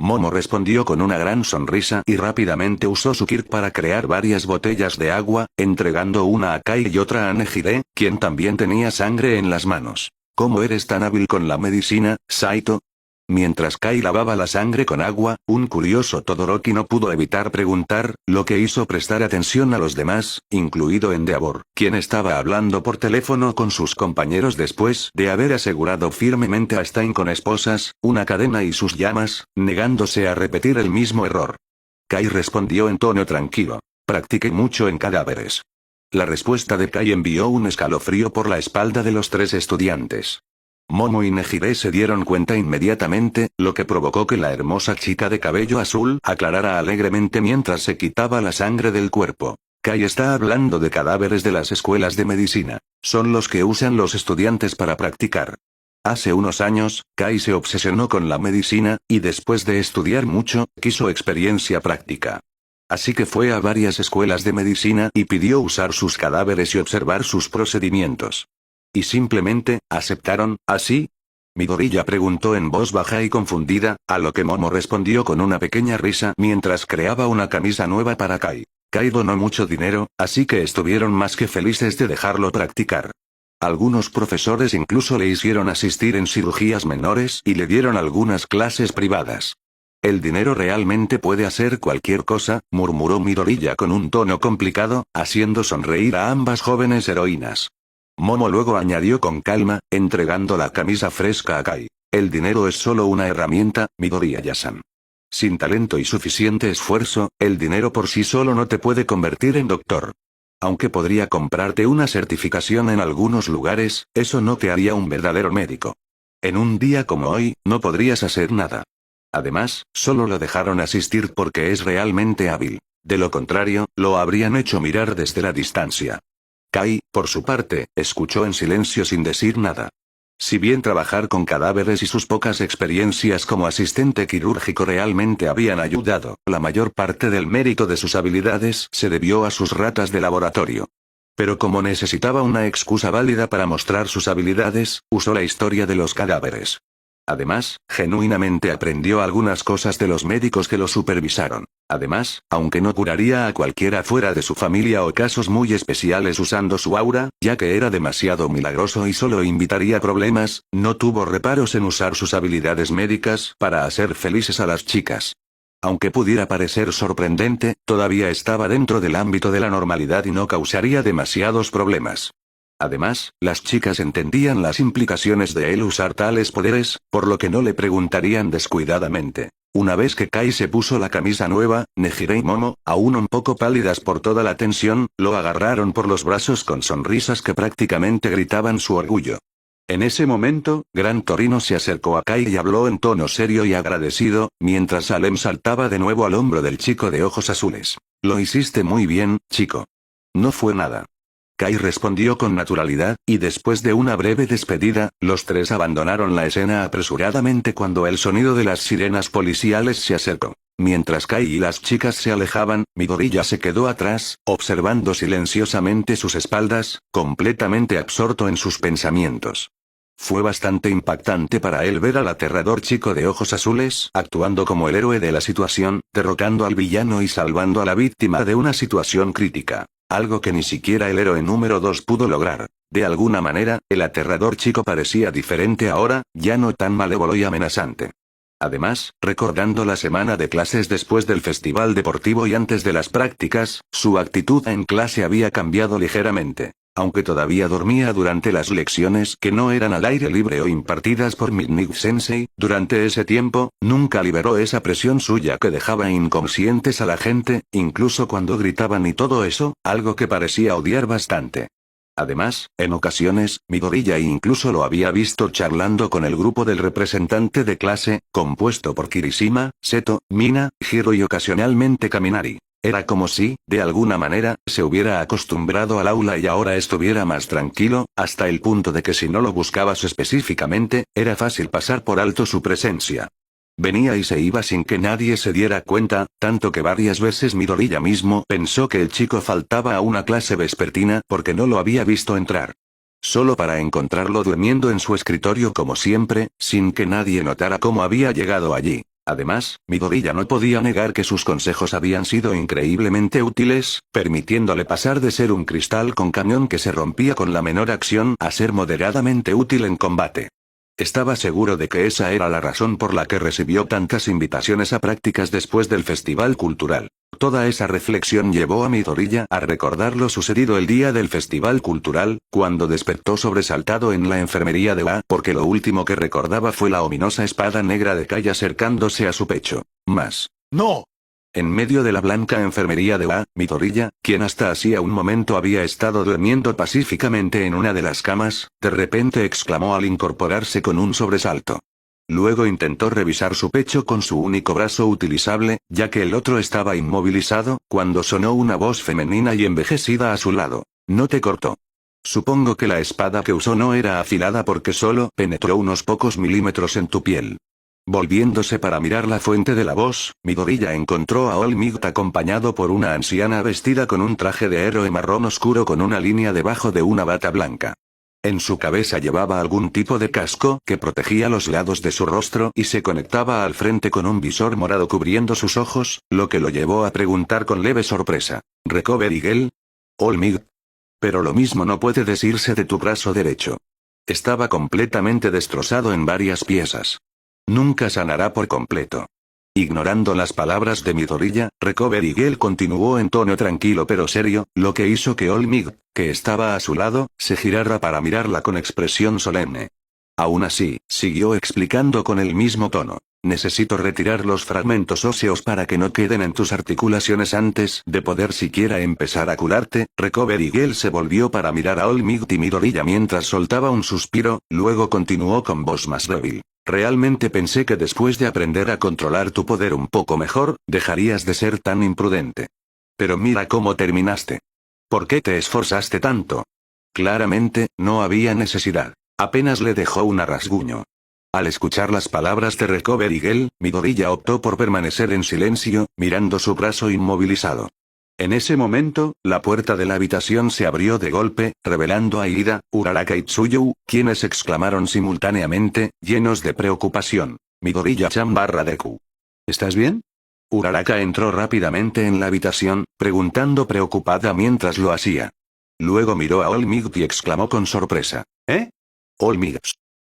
Momo respondió con una gran sonrisa y rápidamente usó su kit para crear varias botellas de agua, entregando una a Kai y otra a Nejire, quien también tenía sangre en las manos. «¿Cómo eres tan hábil con la medicina, Saito?» Mientras Kai lavaba la sangre con agua, un curioso Todoroki no pudo evitar preguntar, lo que hizo prestar atención a los demás, incluido Endeavor, quien estaba hablando por teléfono con sus compañeros después de haber asegurado firmemente a Stein con esposas, una cadena y sus llamas, negándose a repetir el mismo error. Kai respondió en tono tranquilo: «Practiqué mucho en cadáveres». La respuesta de Kai envió un escalofrío por la espalda de los tres estudiantes. Momo y Nejire se dieron cuenta inmediatamente, lo que provocó que la hermosa chica de cabello azul aclarara alegremente mientras se quitaba la sangre del cuerpo. Kai está hablando de cadáveres de las escuelas de medicina. Son los que usan los estudiantes para practicar. Hace unos años, Kai se obsesionó con la medicina, y después de estudiar mucho, quiso experiencia práctica. Así que fue a varias escuelas de medicina y pidió usar sus cadáveres y observar sus procedimientos. ¿Y simplemente aceptaron, así? Midoriya preguntó en voz baja y confundida, a lo que Momo respondió con una pequeña risa mientras creaba una camisa nueva para Kai. Kai donó mucho dinero, así que estuvieron más que felices de dejarlo practicar. Algunos profesores incluso le hicieron asistir en cirugías menores y le dieron algunas clases privadas. «El dinero realmente puede hacer cualquier cosa», murmuró Midoriya con un tono complicado, haciendo sonreír a ambas jóvenes heroínas. Momo luego añadió con calma, entregando la camisa fresca a Kai: «El dinero es solo una herramienta, Midoriya-san. Sin talento y suficiente esfuerzo, el dinero por sí solo no te puede convertir en doctor. Aunque podría comprarte una certificación en algunos lugares, eso no te haría un verdadero médico. En un día como hoy, no podrías hacer nada. Además, solo lo dejaron asistir porque es realmente hábil. De lo contrario, lo habrían hecho mirar desde la distancia». Kai, por su parte, escuchó en silencio sin decir nada. Si bien trabajar con cadáveres y sus pocas experiencias como asistente quirúrgico realmente habían ayudado, la mayor parte del mérito de sus habilidades se debió a sus ratas de laboratorio. Pero como necesitaba una excusa válida para mostrar sus habilidades, usó la historia de los cadáveres. Además, genuinamente aprendió algunas cosas de los médicos que lo supervisaron. Además, aunque no curaría a cualquiera fuera de su familia o casos muy especiales usando su aura, ya que era demasiado milagroso y solo invitaría problemas, no tuvo reparos en usar sus habilidades médicas para hacer felices a las chicas. Aunque pudiera parecer sorprendente, todavía estaba dentro del ámbito de la normalidad y no causaría demasiados problemas. Además, las chicas entendían las implicaciones de él usar tales poderes, por lo que no le preguntarían descuidadamente. Una vez que Kai se puso la camisa nueva, Nejire y Momo, aún un poco pálidas por toda la tensión, lo agarraron por los brazos con sonrisas que prácticamente gritaban su orgullo. En ese momento, Gran Torino se acercó a Kai y habló en tono serio y agradecido, mientras Salem saltaba de nuevo al hombro del chico de ojos azules. «Lo hiciste muy bien, chico. No fue nada. Kai respondió con naturalidad, y después de una breve despedida, los tres abandonaron la escena apresuradamente cuando el sonido de las sirenas policiales se acercó. Mientras Kai y las chicas se alejaban, Midoriya se quedó atrás, observando silenciosamente sus espaldas, completamente absorto en sus pensamientos. Fue bastante impactante para él ver al aterrador chico de ojos azules actuando como el héroe de la situación, derrotando al villano y salvando a la víctima de una situación crítica. Algo que ni siquiera el héroe número 2 pudo lograr. De alguna manera, el aterrador chico parecía diferente ahora, ya no tan malévolo y amenazante. Además, recordando la semana de clases después del festival deportivo y antes de las prácticas, su actitud en clase había cambiado ligeramente. Aunque todavía dormía durante las lecciones que no eran al aire libre o impartidas por Midnight-sensei, durante ese tiempo, nunca liberó esa presión suya que dejaba inconscientes a la gente, incluso cuando gritaban y todo eso, algo que parecía odiar bastante. Además, en ocasiones, Midoriya incluso lo había visto charlando con el grupo del representante de clase, compuesto por Kirishima, Seto, Mina, Hiro y ocasionalmente Kaminari. Era como si, de alguna manera, se hubiera acostumbrado al aula y ahora estuviera más tranquilo, hasta el punto de que si no lo buscabas específicamente, era fácil pasar por alto su presencia. Venía y se iba sin que nadie se diera cuenta, tanto que varias veces Midoriya mismo pensó que el chico faltaba a una clase vespertina porque no lo había visto entrar. Solo para encontrarlo durmiendo en su escritorio como siempre, sin que nadie notara cómo había llegado allí. Además, Midoriya no podía negar que sus consejos habían sido increíblemente útiles, permitiéndole pasar de ser un cristal con cañón que se rompía con la menor acción a ser moderadamente útil en combate. Estaba seguro de que esa era la razón por la que recibió tantas invitaciones a prácticas después del festival cultural. Toda esa reflexión llevó a Midoriya a recordar lo sucedido el día del festival cultural, cuando despertó sobresaltado en la enfermería de A, porque lo último que recordaba fue la ominosa espada negra de Kai acercándose a su pecho. Más. ¡No! En medio de la blanca enfermería de A, Midoriya, quien hasta hacía un momento había estado durmiendo pacíficamente en una de las camas, de repente exclamó al incorporarse con un sobresalto. Luego intentó revisar su pecho con su único brazo utilizable, ya que el otro estaba inmovilizado, cuando sonó una voz femenina y envejecida a su lado. No te cortó. Supongo que la espada que usó no era afilada porque solo penetró unos pocos milímetros en tu piel. Volviéndose para mirar la fuente de la voz, Midoriya encontró a All Might acompañado por una anciana vestida con un traje de héroe marrón oscuro con una línea debajo de una bata blanca. En su cabeza llevaba algún tipo de casco que protegía los lados de su rostro y se conectaba al frente con un visor morado cubriendo sus ojos, lo que lo llevó a preguntar con leve sorpresa. ¿Recovery Girl? All Might. Pero lo mismo no puede decirse de tu brazo derecho. Estaba completamente destrozado en varias piezas. Nunca sanará por completo. Ignorando las palabras de Midoriya, Recovery Girl continuó en tono tranquilo pero serio, lo que hizo que All Might, que estaba a su lado, se girara para mirarla con expresión solemne. Aún así, siguió explicando con el mismo tono. Necesito retirar los fragmentos óseos para que no queden en tus articulaciones antes de poder siquiera empezar a curarte. Recovery Girl se volvió para mirar a All Might y Midoriya mientras soltaba un suspiro, luego continuó con voz más débil. Realmente pensé que después de aprender a controlar tu poder un poco mejor, dejarías de ser tan imprudente. Pero mira cómo terminaste. ¿Por qué te esforzaste tanto? Claramente, no había necesidad. Apenas le dejó un rasguño. Al escuchar las palabras de Recovery Girl, Midoriya optó por permanecer en silencio, mirando su brazo inmovilizado. En ese momento, la puerta de la habitación se abrió de golpe, revelando a Ida, Uraraka y Tsuyu, quienes exclamaron simultáneamente, llenos de preocupación. Midoriya-chan _Deku. ¿Estás bien? Uraraka entró rápidamente en la habitación, preguntando preocupada mientras lo hacía. Luego miró a All Might y exclamó con sorpresa. ¿Eh? All Might.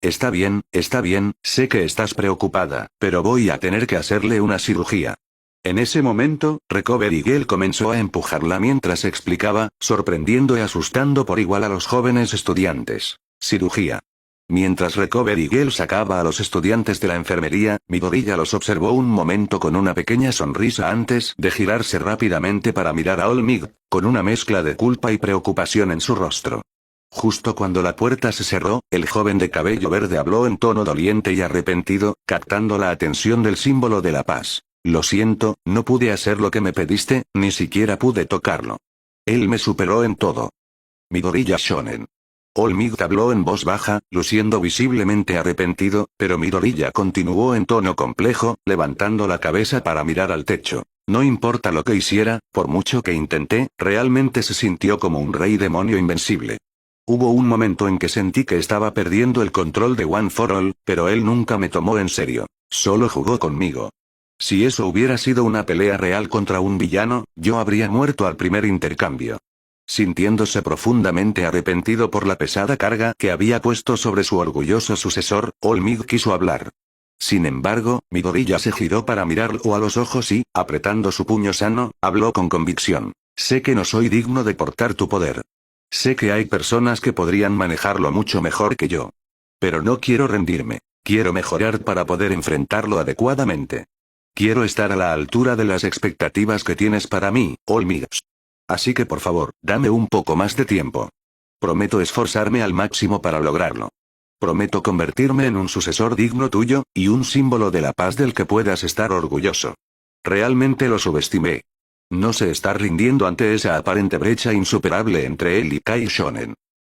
Está bien, sé que estás preocupada, pero voy a tener que hacerle una cirugía. En ese momento, Recovery Girl comenzó a empujarla mientras explicaba, sorprendiendo y asustando por igual a los jóvenes estudiantes. Cirugía. Mientras Recovery Girl sacaba a los estudiantes de la enfermería, Midoriya los observó un momento con una pequeña sonrisa antes de girarse rápidamente para mirar a All Might, con una mezcla de culpa y preocupación en su rostro. Justo cuando la puerta se cerró, el joven de cabello verde habló en tono doliente y arrepentido, captando la atención del símbolo de la paz. Lo siento, no pude hacer lo que me pediste, ni siquiera pude tocarlo. Él me superó en todo. Midoriya Shonen. All Might habló en voz baja, luciendo visiblemente arrepentido, pero Midoriya continuó en tono complejo, levantando la cabeza para mirar al techo. No importa lo que hiciera, por mucho que intenté, realmente se sintió como un rey demonio invencible. Hubo un momento en que sentí que estaba perdiendo el control de One for All, pero él nunca me tomó en serio. Solo jugó conmigo. Si eso hubiera sido una pelea real contra un villano, yo habría muerto al primer intercambio. Sintiéndose profundamente arrepentido por la pesada carga que había puesto sobre su orgulloso sucesor, All Might quiso hablar. Sin embargo, Midoriya se giró para mirarlo a los ojos y, apretando su puño sano, habló con convicción. Sé que no soy digno de portar tu poder. Sé que hay personas que podrían manejarlo mucho mejor que yo. Pero no quiero rendirme. Quiero mejorar para poder enfrentarlo adecuadamente. Quiero estar a la altura de las expectativas que tienes para mí, All Might. Así que por favor, dame un poco más de tiempo. Prometo esforzarme al máximo para lograrlo. Prometo convertirme en un sucesor digno tuyo, y un símbolo de la paz del que puedas estar orgulloso. Realmente lo subestimé. No se está rindiendo ante esa aparente brecha insuperable entre él y Kai Shonen.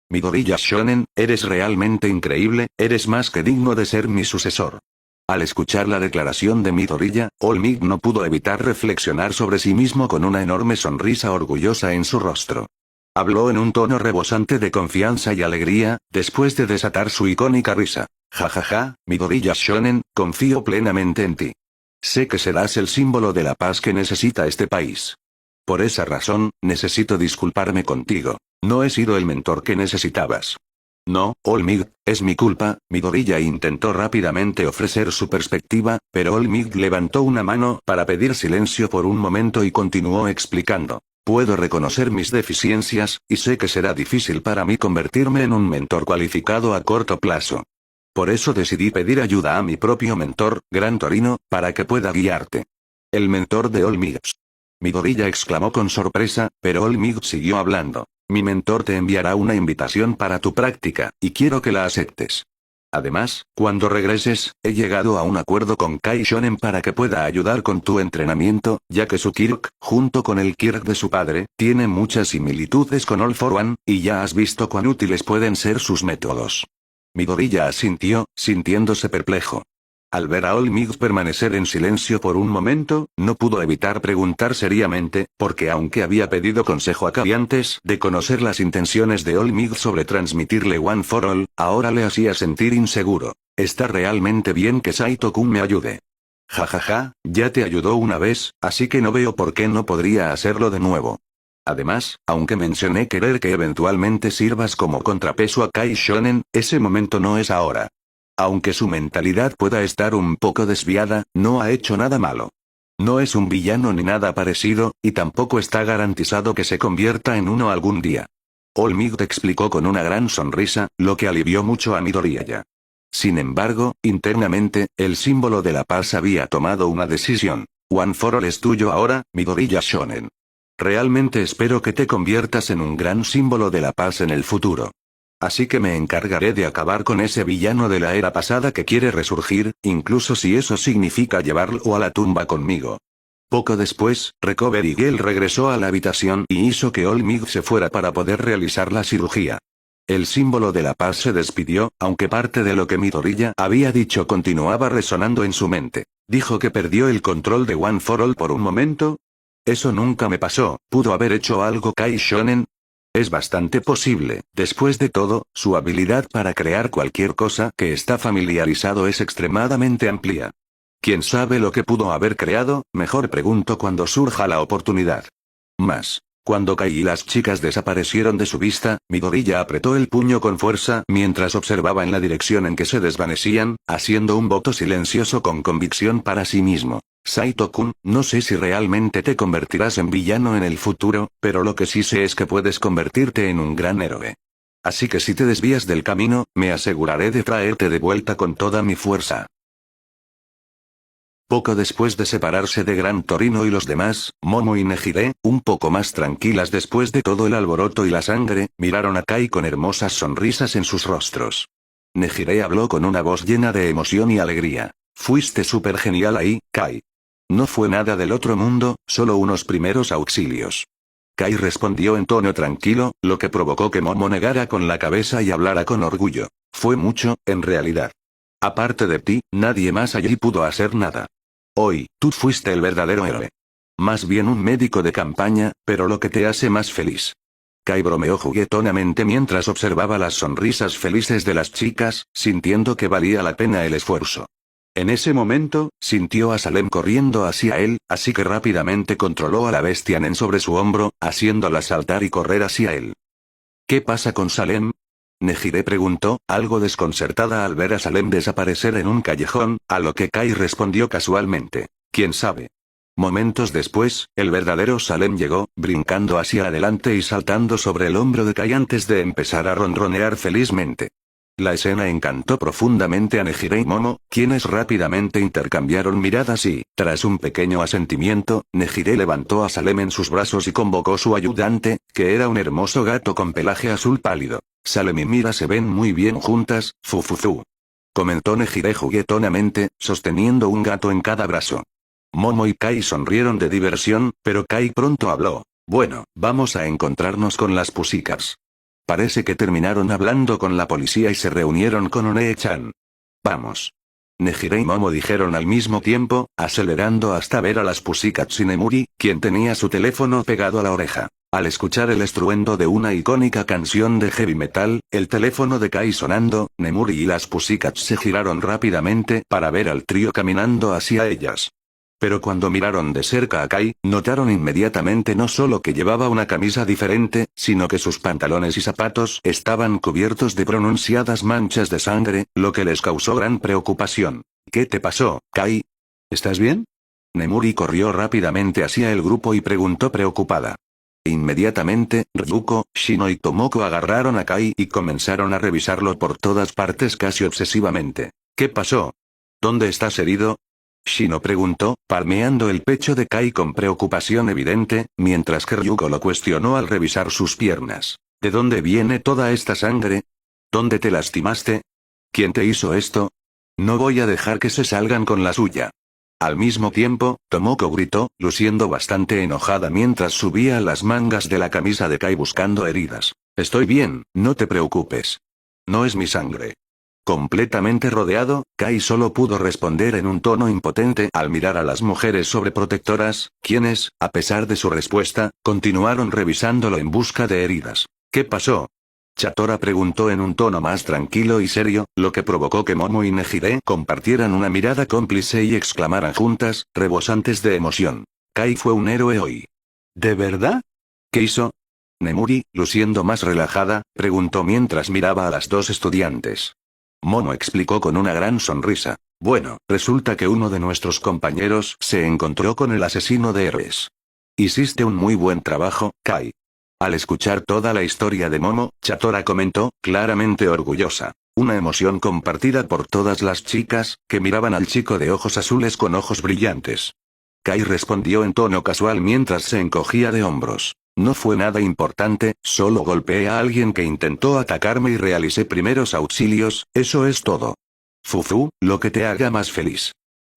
Midoriya Shonen, eres realmente increíble, eres más que digno de ser mi sucesor. Al escuchar la declaración de Midoriya, All Might no pudo evitar reflexionar sobre sí mismo con una enorme sonrisa orgullosa en su rostro. Habló en un tono rebosante de confianza y alegría, después de desatar su icónica risa. Jajaja, Midoriya Shonen, confío plenamente en ti. Sé que serás el símbolo de la paz que necesita este país. Por esa razón, necesito disculparme contigo. No he sido el mentor que necesitabas. No, All Might, es mi culpa. Midoriya intentó rápidamente ofrecer su perspectiva, pero All Might levantó una mano para pedir silencio por un momento y continuó explicando. Puedo reconocer mis deficiencias, y sé que será difícil para mí convertirme en un mentor cualificado a corto plazo. Por eso decidí pedir ayuda a mi propio mentor, Gran Torino, para que pueda guiarte. El mentor de All Might. Midoriya exclamó con sorpresa, pero All Might siguió hablando. Mi mentor te enviará una invitación para tu práctica, y quiero que la aceptes. Además, cuando regreses, he llegado a un acuerdo con Kai Shonen para que pueda ayudar con tu entrenamiento, ya que su Kirk, junto con el Kirk de su padre, tiene muchas similitudes con All for One, y ya has visto cuán útiles pueden ser sus métodos. Midoriya asintió, sintiéndose perplejo. Al ver a All Might permanecer en silencio por un momento, no pudo evitar preguntar seriamente, porque aunque había pedido consejo a Kai antes de conocer las intenciones de All Might sobre transmitirle One for All, ahora le hacía sentir inseguro. ¿Está realmente bien que Saito-kun me ayude? Jajaja, ya te ayudó una vez, así que no veo por qué no podría hacerlo de nuevo. Además, aunque mencioné querer que eventualmente sirvas como contrapeso a Kai Shonen, ese momento no es ahora. Aunque su mentalidad pueda estar un poco desviada, no ha hecho nada malo. No es un villano ni nada parecido, y tampoco está garantizado que se convierta en uno algún día. All Might explicó con una gran sonrisa, lo que alivió mucho a Midoriya. Sin embargo, internamente, el símbolo de la paz había tomado una decisión. One for All es tuyo ahora, Midoriya Shonen. Realmente espero que te conviertas en un gran símbolo de la paz en el futuro. Así que me encargaré de acabar con ese villano de la era pasada que quiere resurgir, incluso si eso significa llevarlo a la tumba conmigo. Poco después, Recover Eagle regresó a la habitación y hizo que All Might se fuera para poder realizar la cirugía. El símbolo de la paz se despidió, aunque parte de lo que Midoriya había dicho continuaba resonando en su mente. Dijo que perdió el control de One for All por un momento. Eso nunca me pasó. ¿Pudo haber hecho algo Kai Shonen? Es bastante posible. Después de todo, su habilidad para crear cualquier cosa que está familiarizado es extremadamente amplia. ¿Quién sabe lo que pudo haber creado? Mejor pregunto cuando surja la oportunidad. Más. Cuando Kai y las chicas desaparecieron de su vista, Midoriya apretó el puño con fuerza mientras observaba en la dirección en que se desvanecían, haciendo un voto silencioso con convicción para sí mismo. Saito-kun, no sé si realmente te convertirás en villano en el futuro, pero lo que sí sé es que puedes convertirte en un gran héroe. Así que si te desvías del camino, me aseguraré de traerte de vuelta con toda mi fuerza. Poco después de separarse de Gran Torino y los demás, Momo y Nejire, un poco más tranquilas después de todo el alboroto y la sangre, miraron a Kai con hermosas sonrisas en sus rostros. Nejire habló con una voz llena de emoción y alegría. Fuiste súper genial ahí, Kai. No fue nada del otro mundo, solo unos primeros auxilios. Kai respondió en tono tranquilo, lo que provocó que Momo negara con la cabeza y hablara con orgullo. Fue mucho, en realidad. Aparte de ti, nadie más allí pudo hacer nada. Hoy, tú fuiste el verdadero héroe. Más bien un médico de campaña, pero lo que te hace más feliz. Kai bromeó juguetonamente mientras observaba las sonrisas felices de las chicas, sintiendo que valía la pena el esfuerzo. En ese momento, sintió a Salem corriendo hacia él, así que rápidamente controló a la bestia Nen sobre su hombro, haciéndola saltar y correr hacia él. ¿Qué pasa con Salem? Nejire preguntó, algo desconcertada al ver a Salem desaparecer en un callejón, a lo que Kai respondió casualmente. ¿Quién sabe? Momentos después, el verdadero Salem llegó, brincando hacia adelante y saltando sobre el hombro de Kai antes de empezar a ronronear felizmente. La escena encantó profundamente a Nejire y Momo, quienes rápidamente intercambiaron miradas y, tras un pequeño asentimiento, Nejire levantó a Salem en sus brazos y convocó su ayudante, que era un hermoso gato con pelaje azul pálido. Salem y Mira se ven muy bien juntas, fufufu. Comentó Nejire juguetonamente, sosteniendo un gato en cada brazo. Momo y Kai sonrieron de diversión, pero Kai pronto habló. Bueno, vamos a encontrarnos con las Pussycats. Parece que terminaron hablando con la policía y se reunieron con One-chan. Vamos. Nejire y Momo dijeron al mismo tiempo, acelerando hasta ver a las Pussycats y Nemuri, quien tenía su teléfono pegado a la oreja. Al escuchar el estruendo de una icónica canción de heavy metal, el teléfono de Kai sonando, Nemuri y las Pussycats se giraron rápidamente para ver al trío caminando hacia ellas. Pero cuando miraron de cerca a Kai, notaron inmediatamente no solo que llevaba una camisa diferente, sino que sus pantalones y zapatos estaban cubiertos de pronunciadas manchas de sangre, lo que les causó gran preocupación. ¿Qué te pasó, Kai? ¿Estás bien? Nemuri corrió rápidamente hacia el grupo y preguntó preocupada. Inmediatamente, Ryuko, Shino y Tomoko agarraron a Kai y comenzaron a revisarlo por todas partes casi obsesivamente. ¿Qué pasó? ¿Dónde estás herido? Shino preguntó, palmeando el pecho de Kai con preocupación evidente, mientras que Ryuko lo cuestionó al revisar sus piernas. ¿De dónde viene toda esta sangre? ¿Dónde te lastimaste? ¿Quién te hizo esto? No voy a dejar que se salgan con la suya. Al mismo tiempo, Tomoko gritó, luciendo bastante enojada mientras subía las mangas de la camisa de Kai buscando heridas. Estoy bien, no te preocupes. No es mi sangre. Completamente rodeado, Kai solo pudo responder en un tono impotente al mirar a las mujeres sobreprotectoras, quienes, a pesar de su respuesta, continuaron revisándolo en busca de heridas. ¿Qué pasó? Chatora preguntó en un tono más tranquilo y serio, lo que provocó que Momo y Nejire compartieran una mirada cómplice y exclamaran juntas, rebosantes de emoción. Kai fue un héroe hoy. ¿De verdad? ¿Qué hizo? Nemuri, luciendo más relajada, preguntó mientras miraba a las dos estudiantes. Momo explicó con una gran sonrisa. Bueno, resulta que uno de nuestros compañeros se encontró con el asesino de héroes. Hiciste un muy buen trabajo, Kai. Al escuchar toda la historia de Momo, Chatora comentó, claramente orgullosa. Una emoción compartida por todas las chicas, que miraban al chico de ojos azules con ojos brillantes. Kai respondió en tono casual mientras se encogía de hombros. No fue nada importante, solo golpeé a alguien que intentó atacarme y realicé primeros auxilios, eso es todo. Fufu, lo que te haga más feliz.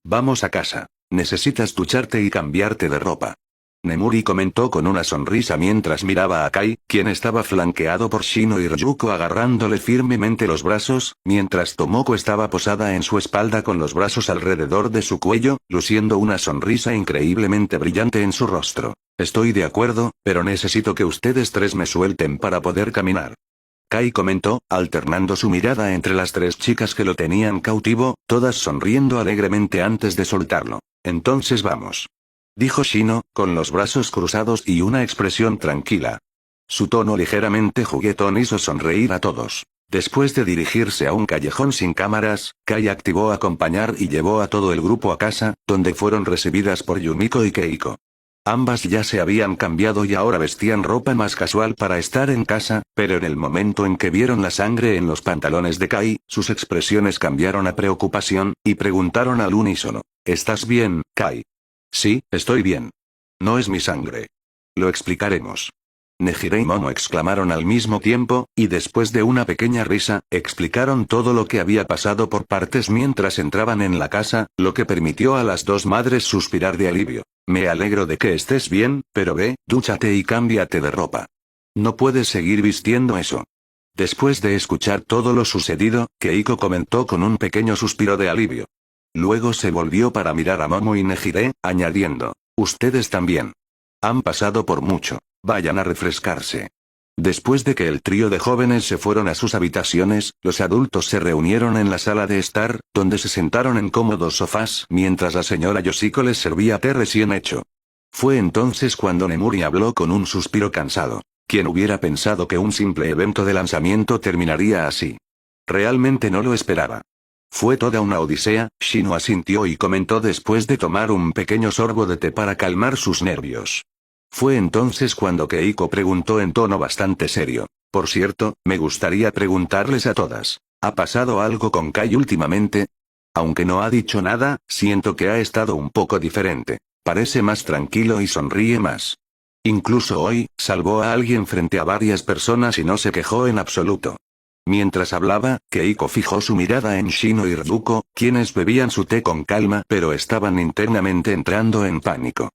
Vamos a casa. Necesitas ducharte y cambiarte de ropa. Nemuri comentó con una sonrisa mientras miraba a Kai, quien estaba flanqueado por Shino y Ryuko agarrándole firmemente los brazos, mientras Tomoko estaba posada en su espalda con los brazos alrededor de su cuello, luciendo una sonrisa increíblemente brillante en su rostro. Estoy de acuerdo, pero necesito que ustedes tres me suelten para poder caminar. Kai comentó, alternando su mirada entre las tres chicas que lo tenían cautivo, todas sonriendo alegremente antes de soltarlo. Entonces vamos. Dijo Shino, con los brazos cruzados y una expresión tranquila. Su tono ligeramente juguetón hizo sonreír a todos. Después de dirigirse a un callejón sin cámaras, Kai activó acompañar y llevó a todo el grupo a casa, donde fueron recibidas por Yumiko y Keiko. Ambas ya se habían cambiado y ahora vestían ropa más casual para estar en casa, pero en el momento en que vieron la sangre en los pantalones de Kai, sus expresiones cambiaron a preocupación, y preguntaron al unísono. ¿Estás bien, Kai? Sí, estoy bien. No es mi sangre. Lo explicaremos. Nejire y Momo exclamaron al mismo tiempo, y después de una pequeña risa, explicaron todo lo que había pasado por partes mientras entraban en la casa, lo que permitió a las dos madres suspirar de alivio. Me alegro de que estés bien, pero ve, dúchate y cámbiate de ropa. No puedes seguir vistiendo eso. Después de escuchar todo lo sucedido, Keiko comentó con un pequeño suspiro de alivio. Luego se volvió para mirar a Momo y Nejire, añadiendo, ustedes también. Han pasado por mucho, vayan a refrescarse. Después de que el trío de jóvenes se fueron a sus habitaciones, los adultos se reunieron en la sala de estar, donde se sentaron en cómodos sofás mientras la señora Yoshiko les servía té recién hecho. Fue entonces cuando Nemuri habló con un suspiro cansado. ¿Quién hubiera pensado que un simple evento de lanzamiento terminaría así? Realmente no lo esperaba. Fue toda una odisea, Shino asintió y comentó después de tomar un pequeño sorbo de té para calmar sus nervios. Fue entonces cuando Keiko preguntó en tono bastante serio. Por cierto, me gustaría preguntarles a todas, ¿ha pasado algo con Kai últimamente? Aunque no ha dicho nada, siento que ha estado un poco diferente. Parece más tranquilo y sonríe más. Incluso hoy, salvó a alguien frente a varias personas y no se quejó en absoluto. Mientras hablaba, Keiko fijó su mirada en Shino y Ryuko, quienes bebían su té con calma pero estaban internamente entrando en pánico.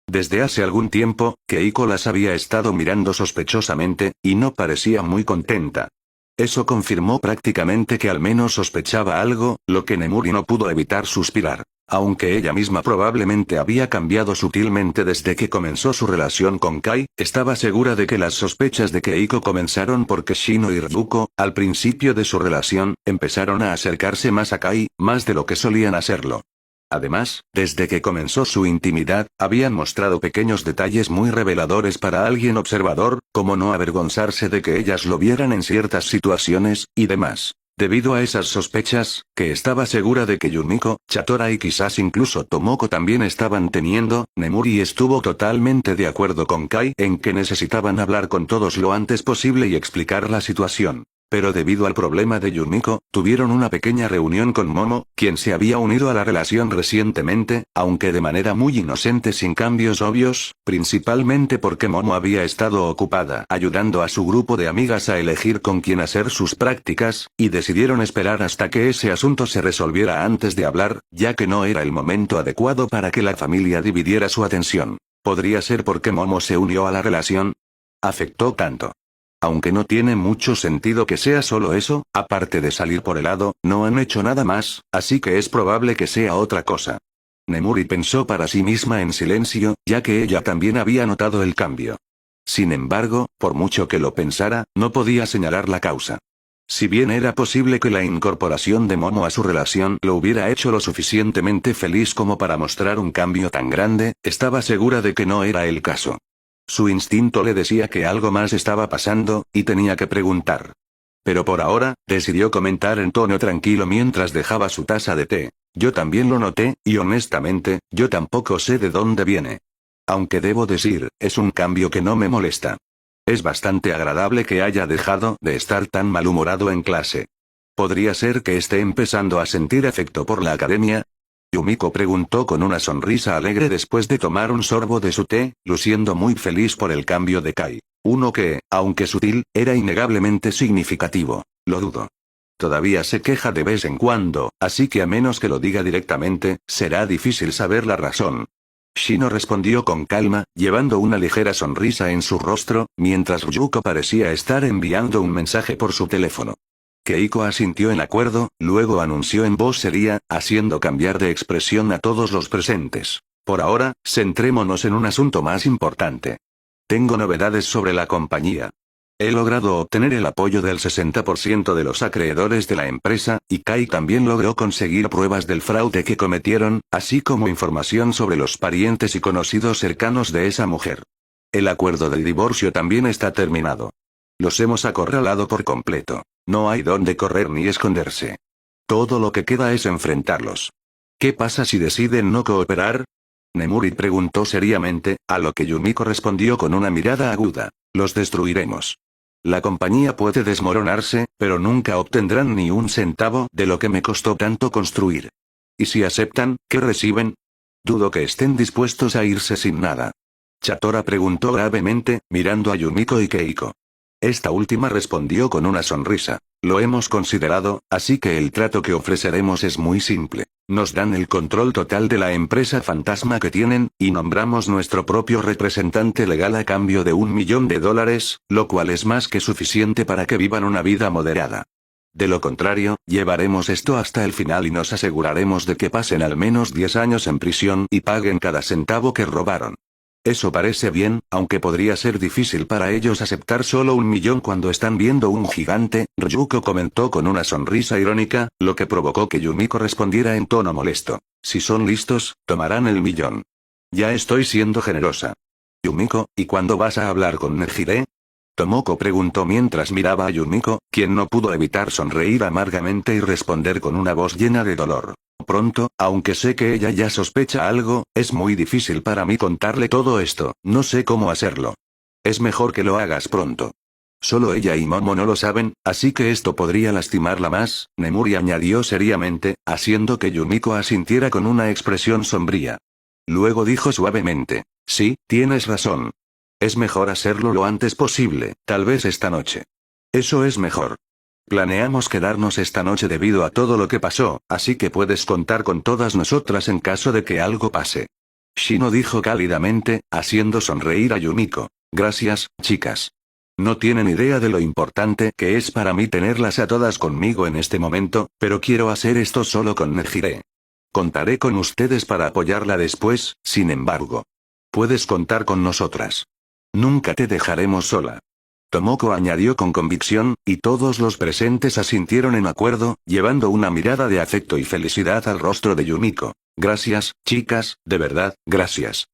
Desde hace algún tiempo, Keiko las había estado mirando sospechosamente, y no parecía muy contenta. Eso confirmó prácticamente que al menos sospechaba algo, lo que Nemuri no pudo evitar suspirar. Aunque ella misma probablemente había cambiado sutilmente desde que comenzó su relación con Kai, estaba segura de que las sospechas de Keiko comenzaron porque Shino y Ryuko, al principio de su relación, empezaron a acercarse más a Kai, más de lo que solían hacerlo. Además, desde que comenzó su intimidad, habían mostrado pequeños detalles muy reveladores para alguien observador, como no avergonzarse de que ellas lo vieran en ciertas situaciones, y demás. Debido a esas sospechas, que estaba segura de que Yumiko, Chatora y quizás incluso Tomoko también estaban teniendo, Nemuri estuvo totalmente de acuerdo con Kai en que necesitaban hablar con todos lo antes posible y explicar la situación. Pero debido al problema de Yumiko, tuvieron una pequeña reunión con Momo, quien se había unido a la relación recientemente, aunque de manera muy inocente sin cambios obvios, principalmente porque Momo había estado ocupada ayudando a su grupo de amigas a elegir con quién hacer sus prácticas, y decidieron esperar hasta que ese asunto se resolviera antes de hablar, ya que no era el momento adecuado para que la familia dividiera su atención. ¿Podría ser porque Momo se unió a la relación? ¿Afectó tanto? Aunque no tiene mucho sentido que sea solo eso, aparte de salir por el lado, no han hecho nada más, así que es probable que sea otra cosa. Nemuri pensó para sí misma en silencio, ya que ella también había notado el cambio. Sin embargo, por mucho que lo pensara, no podía señalar la causa. Si bien era posible que la incorporación de Momo a su relación lo hubiera hecho lo suficientemente feliz como para mostrar un cambio tan grande, estaba segura de que no era el caso. Su instinto le decía que algo más estaba pasando, y tenía que preguntar. Pero por ahora, decidió comentar en tono tranquilo mientras dejaba su taza de té. Yo también lo noté, y honestamente, yo tampoco sé de dónde viene. Aunque debo decir, es un cambio que no me molesta. Es bastante agradable que haya dejado de estar tan malhumorado en clase. ¿Podría ser que esté empezando a sentir afecto por la academia? Yumiko preguntó con una sonrisa alegre después de tomar un sorbo de su té, luciendo muy feliz por el cambio de Kai. Uno que, aunque sutil, era innegablemente significativo. Lo dudo. Todavía se queja de vez en cuando, así que a menos que lo diga directamente, será difícil saber la razón. Shino respondió con calma, llevando una ligera sonrisa en su rostro, mientras Ryuko parecía estar enviando un mensaje por su teléfono. Keiko asintió en acuerdo, luego anunció en voz seria, haciendo cambiar de expresión a todos los presentes. Por ahora, centrémonos en un asunto más importante. Tengo novedades sobre la compañía. He logrado obtener el apoyo del 60% de los acreedores de la empresa, y Kai también logró conseguir pruebas del fraude que cometieron, así como información sobre los parientes y conocidos cercanos de esa mujer. El acuerdo del divorcio también está terminado. Los hemos acorralado por completo. No hay dónde correr ni esconderse. Todo lo que queda es enfrentarlos. ¿Qué pasa si deciden no cooperar? Nemuri preguntó seriamente, a lo que Yumiko respondió con una mirada aguda. Los destruiremos. La compañía puede desmoronarse, pero nunca obtendrán ni un centavo de lo que me costó tanto construir. ¿Y si aceptan, qué reciben? Dudo que estén dispuestos a irse sin nada. Chatora preguntó gravemente, mirando a Yumiko y Keiko. Esta última respondió con una sonrisa. Lo hemos considerado, así que el trato que ofreceremos es muy simple. Nos dan el control total de la empresa fantasma que tienen, y nombramos nuestro propio representante legal a cambio de $1.000.000, lo cual es más que suficiente para que vivan una vida moderada. De lo contrario, llevaremos esto hasta el final y nos aseguraremos de que pasen al menos 10 años en prisión y paguen cada centavo que robaron. Eso parece bien, aunque podría ser difícil para ellos aceptar solo 1.000.000 cuando están viendo un gigante, Ryuko comentó con una sonrisa irónica, lo que provocó que Yumiko respondiera en tono molesto. Si son listos, tomarán el 1.000.000. Ya estoy siendo generosa. Yumiko, ¿y cuándo vas a hablar con Nejire? Tomoko preguntó mientras miraba a Yumiko, quien no pudo evitar sonreír amargamente y responder con una voz llena de dolor. Pronto, aunque sé que ella ya sospecha algo, es muy difícil para mí contarle todo esto, no sé cómo hacerlo. Es mejor que lo hagas pronto. Solo ella y Momo no lo saben, así que esto podría lastimarla más, Nemuri añadió seriamente, haciendo que Yumiko asintiera con una expresión sombría. Luego dijo suavemente, sí, tienes razón. Es mejor hacerlo lo antes posible, tal vez esta noche. Eso es mejor. Planeamos quedarnos esta noche debido a todo lo que pasó, así que puedes contar con todas nosotras en caso de que algo pase. Shino dijo cálidamente, haciendo sonreír a Yumiko. Gracias, chicas. No tienen idea de lo importante que es para mí tenerlas a todas conmigo en este momento, pero quiero hacer esto solo con Nejire. Contaré con ustedes para apoyarla después, sin embargo. Puedes contar con nosotras. Nunca te dejaremos sola. Tomoko añadió con convicción, y todos los presentes asintieron en acuerdo, llevando una mirada de afecto y felicidad al rostro de Yumiko. Gracias, chicas, de verdad, gracias.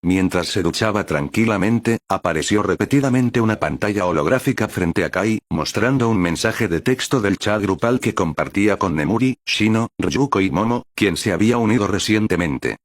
Mientras se duchaba tranquilamente, apareció repetidamente una pantalla holográfica frente a Kai, mostrando un mensaje de texto del chat grupal que compartía con Nemuri, Shino, Ryuko y Momo, quien se había unido recientemente.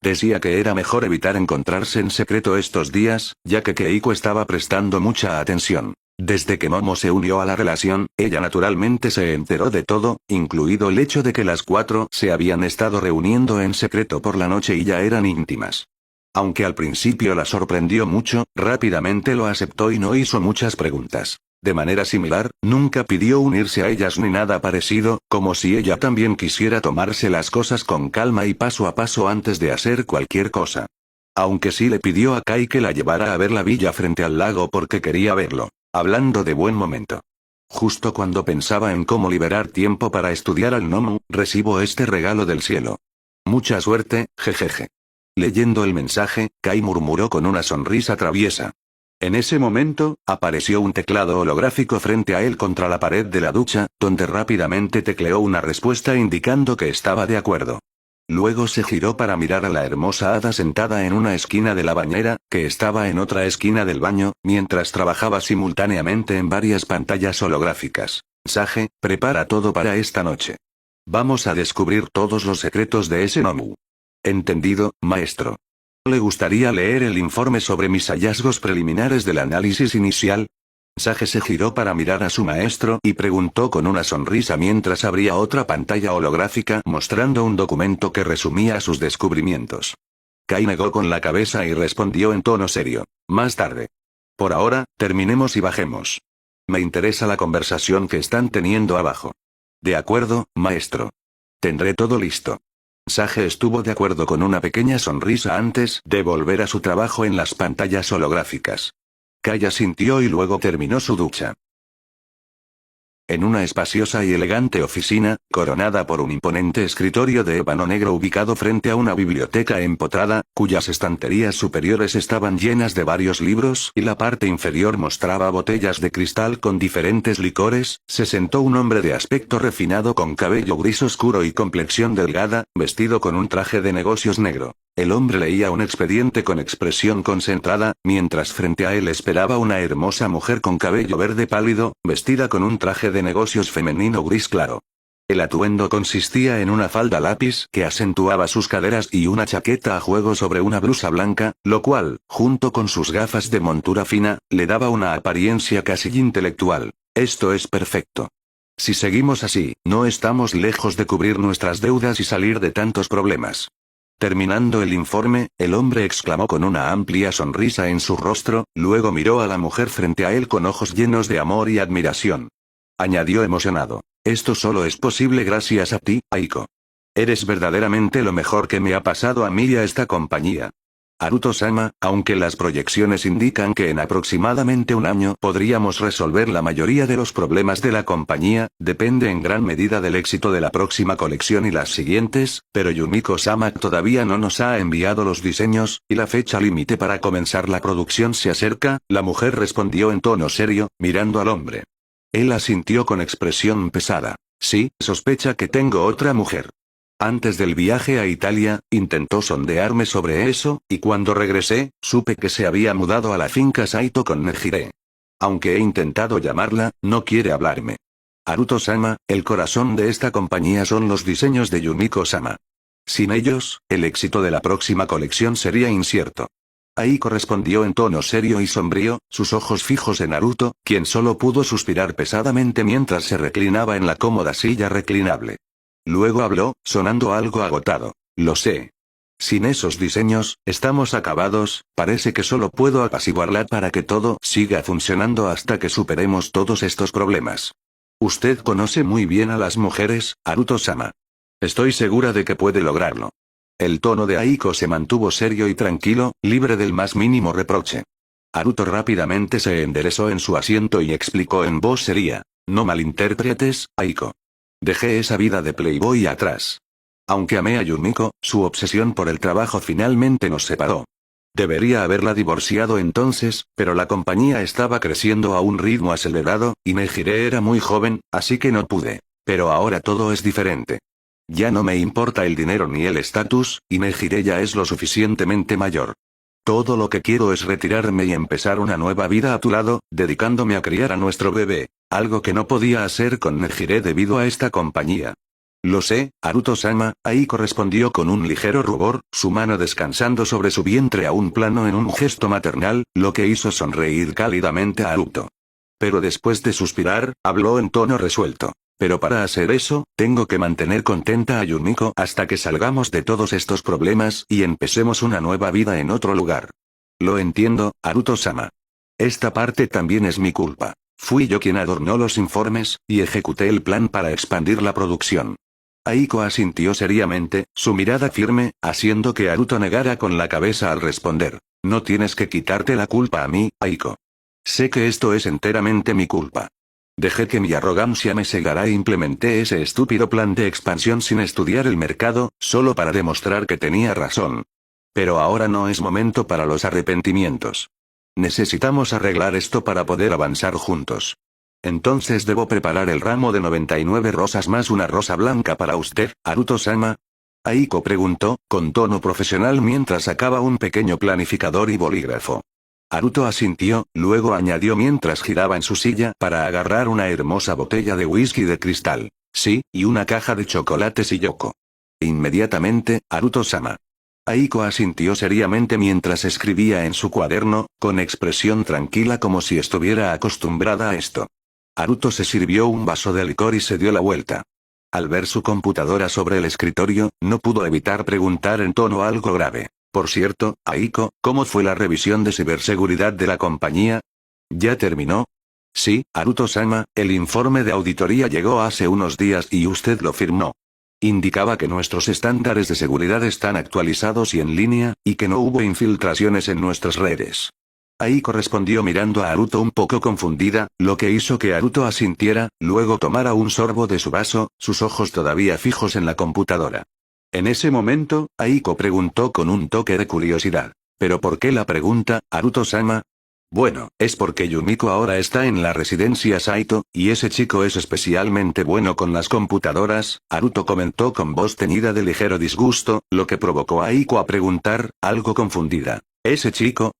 Decía que era mejor evitar encontrarse en secreto estos días, ya que Keiko estaba prestando mucha atención. Desde que Momo se unió a la relación, ella naturalmente se enteró de todo, incluido el hecho de que las cuatro se habían estado reuniendo en secreto por la noche y ya eran íntimas. Aunque al principio la sorprendió mucho, rápidamente lo aceptó y no hizo muchas preguntas. De manera similar, nunca pidió unirse a ellas ni nada parecido, como si ella también quisiera tomarse las cosas con calma y paso a paso antes de hacer cualquier cosa. Aunque sí le pidió a Kai que la llevara a ver la villa frente al lago porque quería verlo. Hablando de buen momento. Justo cuando pensaba en cómo liberar tiempo para estudiar al Nomu, recibo este regalo del cielo. Mucha suerte, jejeje. Leyendo el mensaje, Kai murmuró con una sonrisa traviesa. En ese momento, apareció un teclado holográfico frente a él contra la pared de la ducha, donde rápidamente tecleó una respuesta indicando que estaba de acuerdo. Luego se giró para mirar a la hermosa hada sentada en una esquina de la bañera, que estaba en otra esquina del baño, mientras trabajaba simultáneamente en varias pantallas holográficas. Mensaje, prepara todo para esta noche. Vamos a descubrir todos los secretos de ese Nomu. Entendido, maestro. ¿Le gustaría leer el informe sobre mis hallazgos preliminares del análisis inicial? Sage se giró para mirar a su maestro y preguntó con una sonrisa mientras abría otra pantalla holográfica mostrando un documento que resumía sus descubrimientos. Kai negó con la cabeza y respondió en tono serio. Más tarde. Por ahora, terminemos y bajemos. Me interesa la conversación que están teniendo abajo. De acuerdo, maestro. Tendré todo listo. Sage estuvo de acuerdo con una pequeña sonrisa antes de volver a su trabajo en las pantallas holográficas. Kai asintió y luego terminó su ducha. En una espaciosa y elegante oficina, coronada por un imponente escritorio de ébano negro ubicado frente a una biblioteca empotrada, cuyas estanterías superiores estaban llenas de varios libros y la parte inferior mostraba botellas de cristal con diferentes licores, se sentó un hombre de aspecto refinado con cabello gris oscuro y complexión delgada, vestido con un traje de negocios negro. El hombre leía un expediente con expresión concentrada, mientras frente a él esperaba una hermosa mujer con cabello verde pálido, vestida con un traje de negocios femenino gris claro. El atuendo consistía en una falda lápiz que acentuaba sus caderas y una chaqueta a juego sobre una blusa blanca, lo cual, junto con sus gafas de montura fina, le daba una apariencia casi intelectual. Esto es perfecto. Si seguimos así, no estamos lejos de cubrir nuestras deudas y salir de tantos problemas. Terminando el informe, el hombre exclamó con una amplia sonrisa en su rostro, luego miró a la mujer frente a él con ojos llenos de amor y admiración. añadió emocionado. Esto solo es posible gracias a ti, Aiko. Eres verdaderamente lo mejor que me ha pasado a mí y a esta compañía. Haruto-sama, aunque las proyecciones indican que en aproximadamente un año podríamos resolver la mayoría de los problemas de la compañía, depende en gran medida del éxito de la próxima colección y las siguientes, pero Yumiko-sama todavía no nos ha enviado los diseños, y la fecha límite para comenzar la producción se acerca, la mujer respondió en tono serio, mirando al hombre. Él asintió con expresión pesada. Sí, sospecha que tengo otra mujer. Antes del viaje a Italia, intentó sondearme sobre eso, y cuando regresé, supe que se había mudado a la finca Saito con Nejire. Aunque he intentado llamarla, no quiere hablarme. Haruto-sama, el corazón de esta compañía son los diseños de Yumiko-sama. Sin ellos, el éxito de la próxima colección sería incierto. Aiko respondió en tono serio y sombrío, sus ojos fijos en Naruto, quien solo pudo suspirar pesadamente mientras se reclinaba en la cómoda silla reclinable. Luego habló, sonando algo agotado. Lo sé. Sin esos diseños, estamos acabados, parece que solo puedo apaciguarla para que todo siga funcionando hasta que superemos todos estos problemas. Usted conoce muy bien a las mujeres, Haruto-sama. Estoy segura de que puede lograrlo. El tono de Aiko se mantuvo serio y tranquilo, libre del más mínimo reproche. Haruto rápidamente se enderezó en su asiento y explicó en voz seria. No malinterpretes, Aiko. Dejé esa vida de playboy atrás. Aunque amé a Yumiko, su obsesión por el trabajo finalmente nos separó. Debería haberla divorciado entonces, pero la compañía estaba creciendo a un ritmo acelerado, y Nejire era muy joven, así que no pude. Pero ahora todo es diferente. Ya no me importa el dinero ni el estatus, y Nejire ya es lo suficientemente mayor. Todo lo que quiero es retirarme y empezar una nueva vida a tu lado, dedicándome a criar a nuestro bebé. Algo que no podía hacer con Nejire debido a esta compañía. Lo sé, Haruto-sama, Aiko respondió con un ligero rubor, su mano descansando sobre su vientre a un plano en un gesto maternal, lo que hizo sonreír cálidamente a Haruto. Pero después de suspirar, habló en tono resuelto. Pero para hacer eso, tengo que mantener contenta a Yumiko hasta que salgamos de todos estos problemas y empecemos una nueva vida en otro lugar. Lo entiendo, Haruto-sama. Esta parte también es mi culpa. Fui yo quien adornó los informes, y ejecuté el plan para expandir la producción. Aiko asintió seriamente, su mirada firme, haciendo que Haruto negara con la cabeza al responder. No tienes que quitarte la culpa a mí, Aiko. Sé que esto es enteramente mi culpa. Dejé que mi arrogancia me cegara e implementé ese estúpido plan de expansión sin estudiar el mercado, solo para demostrar que tenía razón. Pero ahora no es momento para los arrepentimientos. Necesitamos arreglar esto para poder avanzar juntos. Entonces debo preparar el ramo de 99 rosas más una rosa blanca para usted, Haruto-sama. Aiko preguntó, con tono profesional mientras sacaba un pequeño planificador y bolígrafo. Haruto asintió, luego añadió mientras giraba en su silla para agarrar una hermosa botella de whisky de cristal. Sí, y una caja de chocolates y Yoko. Inmediatamente, Haruto-sama. Aiko asintió seriamente mientras escribía en su cuaderno, con expresión tranquila como si estuviera acostumbrada a esto. Haruto se sirvió un vaso de licor y se dio la vuelta. Al ver su computadora sobre el escritorio, no pudo evitar preguntar en tono algo grave. Por cierto, Aiko, ¿cómo fue la revisión de ciberseguridad de la compañía? ¿Ya terminó? Sí, Haruto-sama, el informe de auditoría llegó hace unos días y usted lo firmó. Indicaba que nuestros estándares de seguridad están actualizados y en línea, y que no hubo infiltraciones en nuestras redes. Aiko respondió mirando a Haruto un poco confundida, lo que hizo que Haruto asintiera, luego tomara un sorbo de su vaso, sus ojos todavía fijos en la computadora. En ese momento, Aiko preguntó con un toque de curiosidad. ¿Pero por qué la pregunta, Haruto-sama? Bueno, es porque Yumiko ahora está en la residencia Saito, y ese chico es especialmente bueno con las computadoras, Haruto comentó con voz teñida de ligero disgusto, lo que provocó a Aiko a preguntar, algo confundida. ¿Ese chico?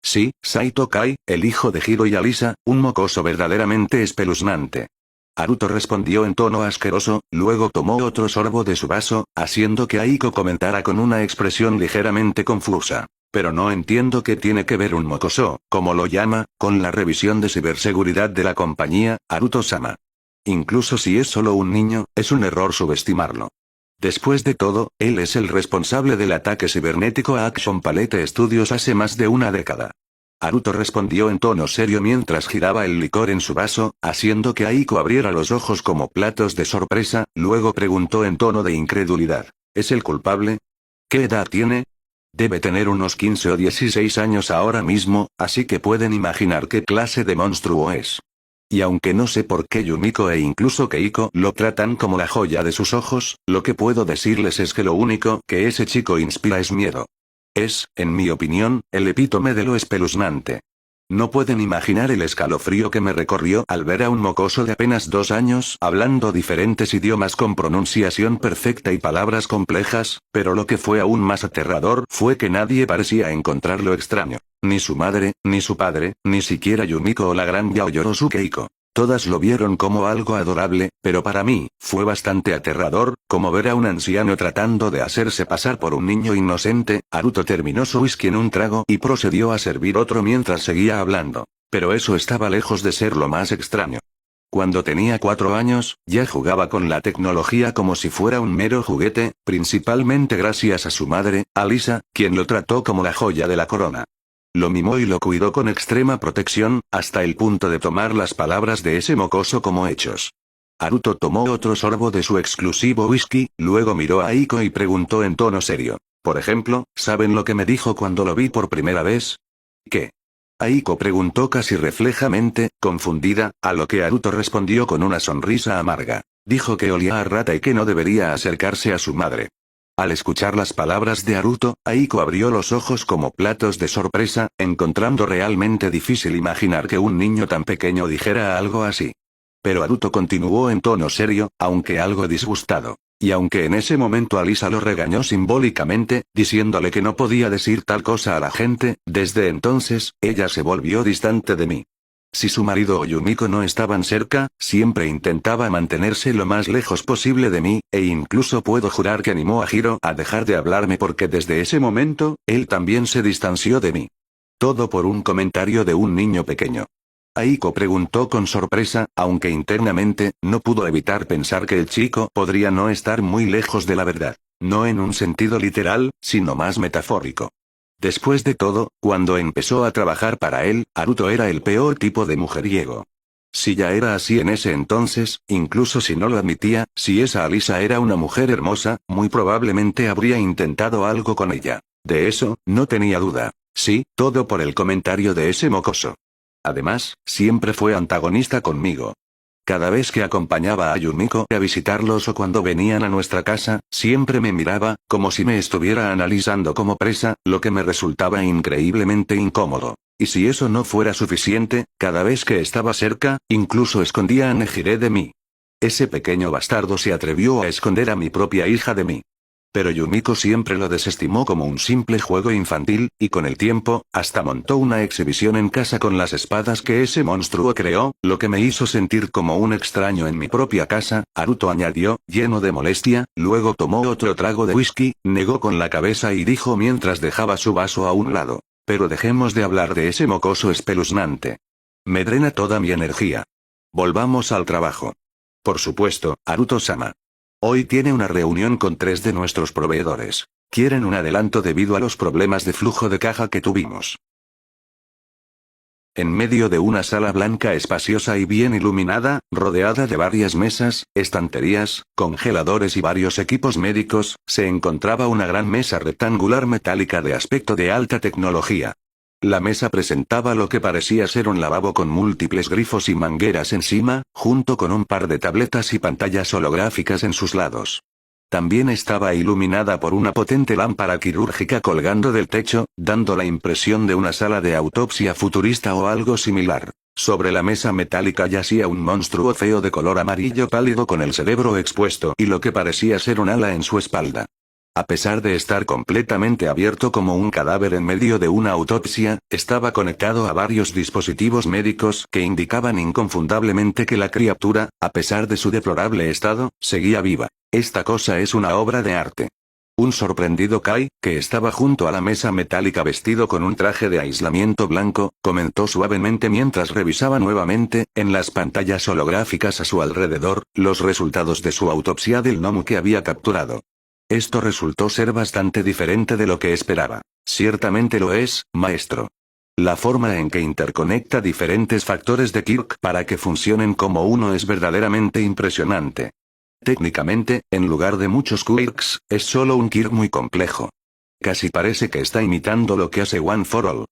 Sí, Saito Kai, el hijo de Hiro y Alisa, un mocoso verdaderamente espeluznante. Haruto respondió en tono asqueroso, luego tomó otro sorbo de su vaso, haciendo que Aiko comentara con una expresión ligeramente confusa. Pero no entiendo qué tiene que ver un mocoso, como lo llama, con la revisión de ciberseguridad de la compañía, Haruto-sama. Incluso si es solo un niño, es un error subestimarlo. Después de todo, él es el responsable del ataque cibernético a Action Palette Studios hace más de una década. Haruto respondió en tono serio mientras giraba el licor en su vaso, haciendo que Aiko abriera los ojos como platos de sorpresa, luego preguntó en tono de incredulidad. ¿Es el culpable? ¿Qué edad tiene? Debe tener unos 15 o 16 años ahora mismo, así que pueden imaginar qué clase de monstruo es. Y aunque no sé por qué Yumiko e incluso Keiko lo tratan como la joya de sus ojos, lo que puedo decirles es que lo único que ese chico inspira es miedo. Es, en mi opinión, el epítome de lo espeluznante. No pueden imaginar el escalofrío que me recorrió al ver a un mocoso de apenas 2 años hablando diferentes idiomas con pronunciación perfecta y palabras complejas, pero lo que fue aún más aterrador fue que nadie parecía encontrarlo extraño. Ni su madre, ni su padre, ni siquiera Yumiko o la gran Yaoyorozu Keiko. Todas lo vieron como algo adorable, pero para mí, fue bastante aterrador, como ver a un anciano tratando de hacerse pasar por un niño inocente. Haruto terminó su whisky en un trago y procedió a servir otro mientras seguía hablando. Pero eso estaba lejos de ser lo más extraño. Cuando tenía 4 años, ya jugaba con la tecnología como si fuera un mero juguete, principalmente gracias a su madre, Alisa, quien lo trató como la joya de la corona. Lo mimó y lo cuidó con extrema protección, hasta el punto de tomar las palabras de ese mocoso como hechos. Haruto tomó otro sorbo de su exclusivo whisky, luego miró a Aiko y preguntó en tono serio. Por ejemplo, ¿saben lo que me dijo cuando lo vi por primera vez? ¿Qué? Aiko preguntó casi reflejamente, confundida, a lo que Haruto respondió con una sonrisa amarga. Dijo que olía a rata y que no debería acercarse a su madre. Al escuchar las palabras de Haruto, Aiko abrió los ojos como platos de sorpresa, encontrando realmente difícil imaginar que un niño tan pequeño dijera algo así. Pero Haruto continuó en tono serio, aunque algo disgustado. Y aunque en ese momento Alisa lo regañó simbólicamente, diciéndole que no podía decir tal cosa a la gente, desde entonces, ella se volvió distante de mí. Si su marido o Yumiko no estaban cerca, siempre intentaba mantenerse lo más lejos posible de mí, e incluso puedo jurar que animó a Hiro a dejar de hablarme porque desde ese momento, él también se distanció de mí. Todo por un comentario de un niño pequeño. Aiko preguntó con sorpresa, aunque internamente, no pudo evitar pensar que el chico podría no estar muy lejos de la verdad. No en un sentido literal, sino más metafórico. Después de todo, cuando empezó a trabajar para él, Haruto era el peor tipo de mujeriego. Si ya era así en ese entonces, incluso si no lo admitía, si esa Alisa era una mujer hermosa, muy probablemente habría intentado algo con ella. De eso, no tenía duda. Sí, todo por el comentario de ese mocoso. Además, siempre fue antagonista conmigo. Cada vez que acompañaba a Yumiko a visitarlos o cuando venían a nuestra casa, siempre me miraba, como si me estuviera analizando como presa, lo que me resultaba increíblemente incómodo. Y si eso no fuera suficiente, cada vez que estaba cerca, incluso escondía a Nejire de mí. Ese pequeño bastardo se atrevió a esconder a mi propia hija de mí. Pero Yumiko siempre lo desestimó como un simple juego infantil, y con el tiempo, hasta montó una exhibición en casa con las espadas que ese monstruo creó, lo que me hizo sentir como un extraño en mi propia casa. Haruto añadió, lleno de molestia, luego tomó otro trago de whisky, negó con la cabeza y dijo mientras dejaba su vaso a un lado. Pero dejemos de hablar de ese mocoso espeluznante. Me drena toda mi energía. Volvamos al trabajo. Por supuesto, Haruto-sama. Hoy tiene una reunión con 3 de nuestros proveedores. Quieren un adelanto debido a los problemas de flujo de caja que tuvimos. En medio de una sala blanca espaciosa y bien iluminada, rodeada de varias mesas, estanterías, congeladores y varios equipos médicos, se encontraba una gran mesa rectangular metálica de aspecto de alta tecnología. La mesa presentaba lo que parecía ser un lavabo con múltiples grifos y mangueras encima, junto con un par de tabletas y pantallas holográficas en sus lados. También estaba iluminada por una potente lámpara quirúrgica colgando del techo, dando la impresión de una sala de autopsia futurista o algo similar. Sobre la mesa metálica yacía un monstruo feo de color amarillo pálido con el cerebro expuesto y lo que parecía ser un ala en su espalda. A pesar de estar completamente abierto como un cadáver en medio de una autopsia, estaba conectado a varios dispositivos médicos que indicaban inconfundablemente que la criatura, a pesar de su deplorable estado, seguía viva. Esta cosa es una obra de arte. Un sorprendido Kai, que estaba junto a la mesa metálica vestido con un traje de aislamiento blanco, comentó suavemente mientras revisaba nuevamente, en las pantallas holográficas a su alrededor, los resultados de su autopsia del gnomo que había capturado. Esto resultó ser bastante diferente de lo que esperaba. Ciertamente lo es, maestro. La forma en que interconecta diferentes factores de Kirk para que funcionen como uno es verdaderamente impresionante. Técnicamente, en lugar de muchos quirks, es solo un Kirk muy complejo. Casi parece que está imitando lo que hace One for All.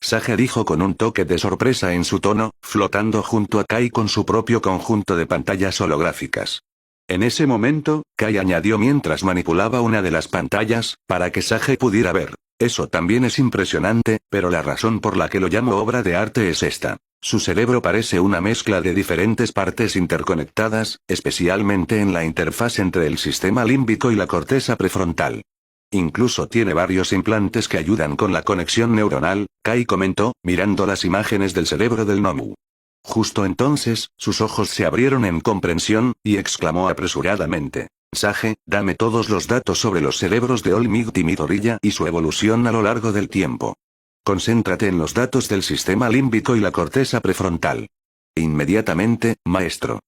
Sage dijo con un toque de sorpresa en su tono, flotando junto a Kai con su propio conjunto de pantallas holográficas. En ese momento, Kai añadió mientras manipulaba una de las pantallas, para que Sage pudiera ver. Eso también es impresionante, pero la razón por la que lo llamo obra de arte es esta. Su cerebro parece una mezcla de diferentes partes interconectadas, especialmente en la interfaz entre el sistema límbico y la corteza prefrontal. Incluso tiene varios implantes que ayudan con la conexión neuronal, Kai comentó, mirando las imágenes del cerebro del Nomu. Justo entonces, sus ojos se abrieron en comprensión, y exclamó apresuradamente: Sage, dame todos los datos sobre los cerebros de Olmigt y Midoriya y su evolución a lo largo del tiempo. Concéntrate en los datos del sistema límbico y la corteza prefrontal. Inmediatamente, maestro.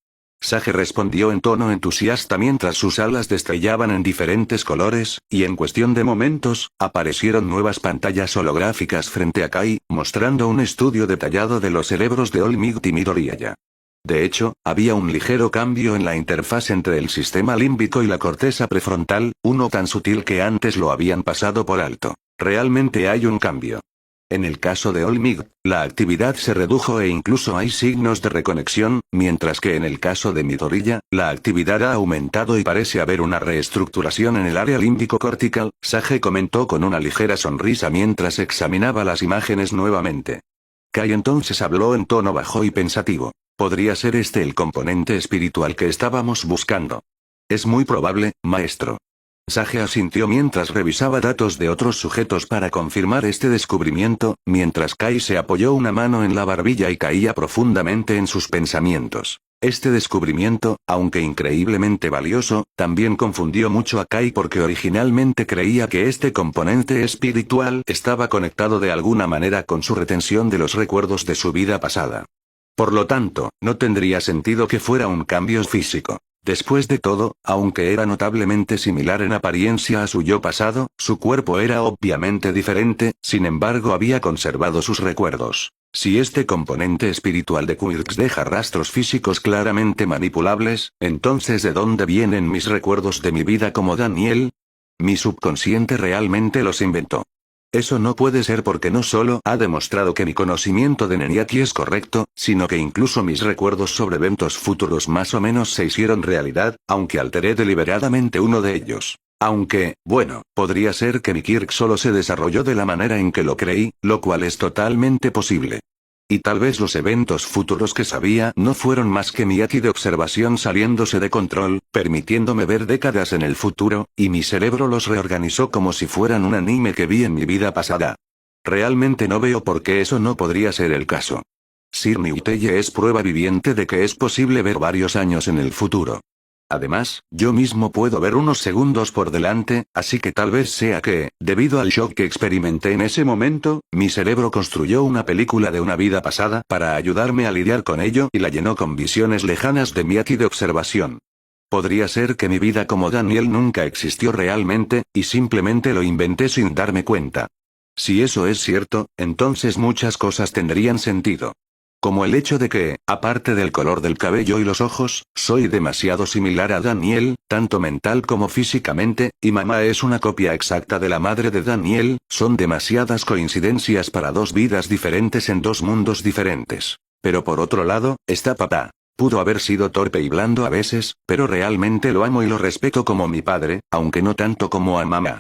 Sage respondió en tono entusiasta mientras sus alas destrellaban en diferentes colores, y en cuestión de momentos, aparecieron nuevas pantallas holográficas frente a Kai, mostrando un estudio detallado de los cerebros de Olmigt y Midoriya. De hecho, había un ligero cambio en la interfaz entre el sistema límbico y la corteza prefrontal, uno tan sutil que antes lo habían pasado por alto. Realmente hay un cambio. En el caso de Olmigt, la actividad se redujo e incluso hay signos de reconexión, mientras que en el caso de Midoriya, la actividad ha aumentado y parece haber una reestructuración en el área límbico-cortical, Sage comentó con una ligera sonrisa mientras examinaba las imágenes nuevamente. Kai entonces habló en tono bajo y pensativo. ¿Podría ser este el componente espiritual que estábamos buscando? Es muy probable, maestro. Sage asintió mientras revisaba datos de otros sujetos para confirmar este descubrimiento, mientras Kai se apoyó una mano en la barbilla y caía profundamente en sus pensamientos. Este descubrimiento, aunque increíblemente valioso, también confundió mucho a Kai porque originalmente creía que este componente espiritual estaba conectado de alguna manera con su retención de los recuerdos de su vida pasada. Por lo tanto, no tendría sentido que fuera un cambio físico. Después de todo, aunque era notablemente similar en apariencia a su yo pasado, su cuerpo era obviamente diferente, sin embargo había conservado sus recuerdos. Si este componente espiritual de Quirks deja rastros físicos claramente manipulables, entonces ¿de dónde vienen mis recuerdos de mi vida como Daniel? Mi subconsciente realmente los inventó. Eso no puede ser porque no solo ha demostrado que mi conocimiento de Neniati es correcto, sino que incluso mis recuerdos sobre eventos futuros más o menos se hicieron realidad, aunque alteré deliberadamente uno de ellos. Aunque, bueno, podría ser que mi Kirk solo se desarrolló de la manera en que lo creí, lo cual es totalmente posible. Y tal vez los eventos futuros que sabía no fueron más que mi yati de observación saliéndose de control, permitiéndome ver décadas en el futuro, y mi cerebro los reorganizó como si fueran un anime que vi en mi vida pasada. Realmente no veo por qué eso no podría ser el caso. Sir Newteye es prueba viviente de que es posible ver varios años en el futuro. Además, yo mismo puedo ver unos segundos por delante, así que tal vez sea que, debido al shock que experimenté en ese momento, mi cerebro construyó una película de una vida pasada para ayudarme a lidiar con ello y la llenó con visiones lejanas de mi yati de observación. Podría ser que mi vida como Daniel nunca existió realmente, y simplemente lo inventé sin darme cuenta. Si eso es cierto, entonces muchas cosas tendrían sentido. Como el hecho de que, aparte del color del cabello y los ojos, soy demasiado similar a Daniel, tanto mental como físicamente, y mamá es una copia exacta de la madre de Daniel, son demasiadas coincidencias para dos vidas diferentes en dos mundos diferentes. Pero por otro lado, está papá. Pudo haber sido torpe y blando a veces, pero realmente lo amo y lo respeto como mi padre, aunque no tanto como a mamá.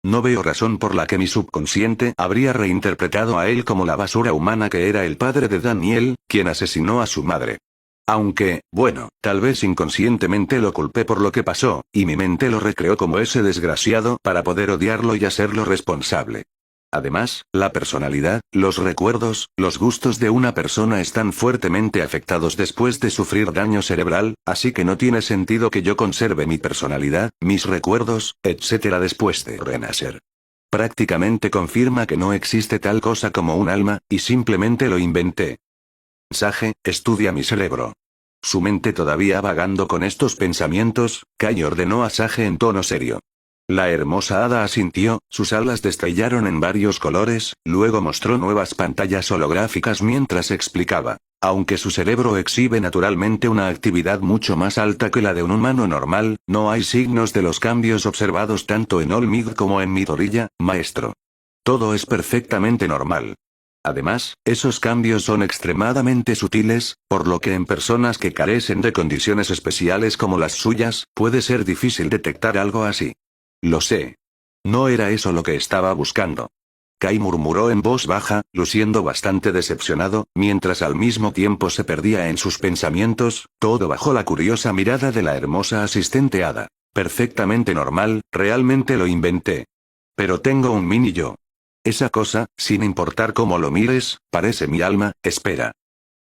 No veo razón por la que mi subconsciente habría reinterpretado a él como la basura humana que era el padre de Daniel, quien asesinó a su madre. Aunque, bueno, tal vez inconscientemente lo culpé por lo que pasó, y mi mente lo recreó como ese desgraciado para poder odiarlo y hacerlo responsable. Además, la personalidad, los recuerdos, los gustos de una persona están fuertemente afectados después de sufrir daño cerebral, así que no tiene sentido que yo conserve mi personalidad, mis recuerdos, etc. después de renacer. Prácticamente confirma que no existe tal cosa como un alma, y simplemente lo inventé. Sage, estudia mi cerebro. Su mente todavía vagando con estos pensamientos, Kai ordenó a Sage en tono serio. La hermosa hada asintió, sus alas destellaron en varios colores, luego mostró nuevas pantallas holográficas mientras explicaba. Aunque su cerebro exhibe naturalmente una actividad mucho más alta que la de un humano normal, no hay signos de los cambios observados tanto en Olmig como en Midoriya, maestro. Todo es perfectamente normal. Además, esos cambios son extremadamente sutiles, por lo que en personas que carecen de condiciones especiales como las suyas, puede ser difícil detectar algo así. Lo sé. No era eso lo que estaba buscando. Kai murmuró en voz baja, luciendo bastante decepcionado, mientras al mismo tiempo se perdía en sus pensamientos, todo bajo la curiosa mirada de la hermosa asistente hada. Perfectamente normal, realmente lo inventé. Pero tengo un mini yo. Esa cosa, sin importar cómo lo mires, parece mi alma, espera.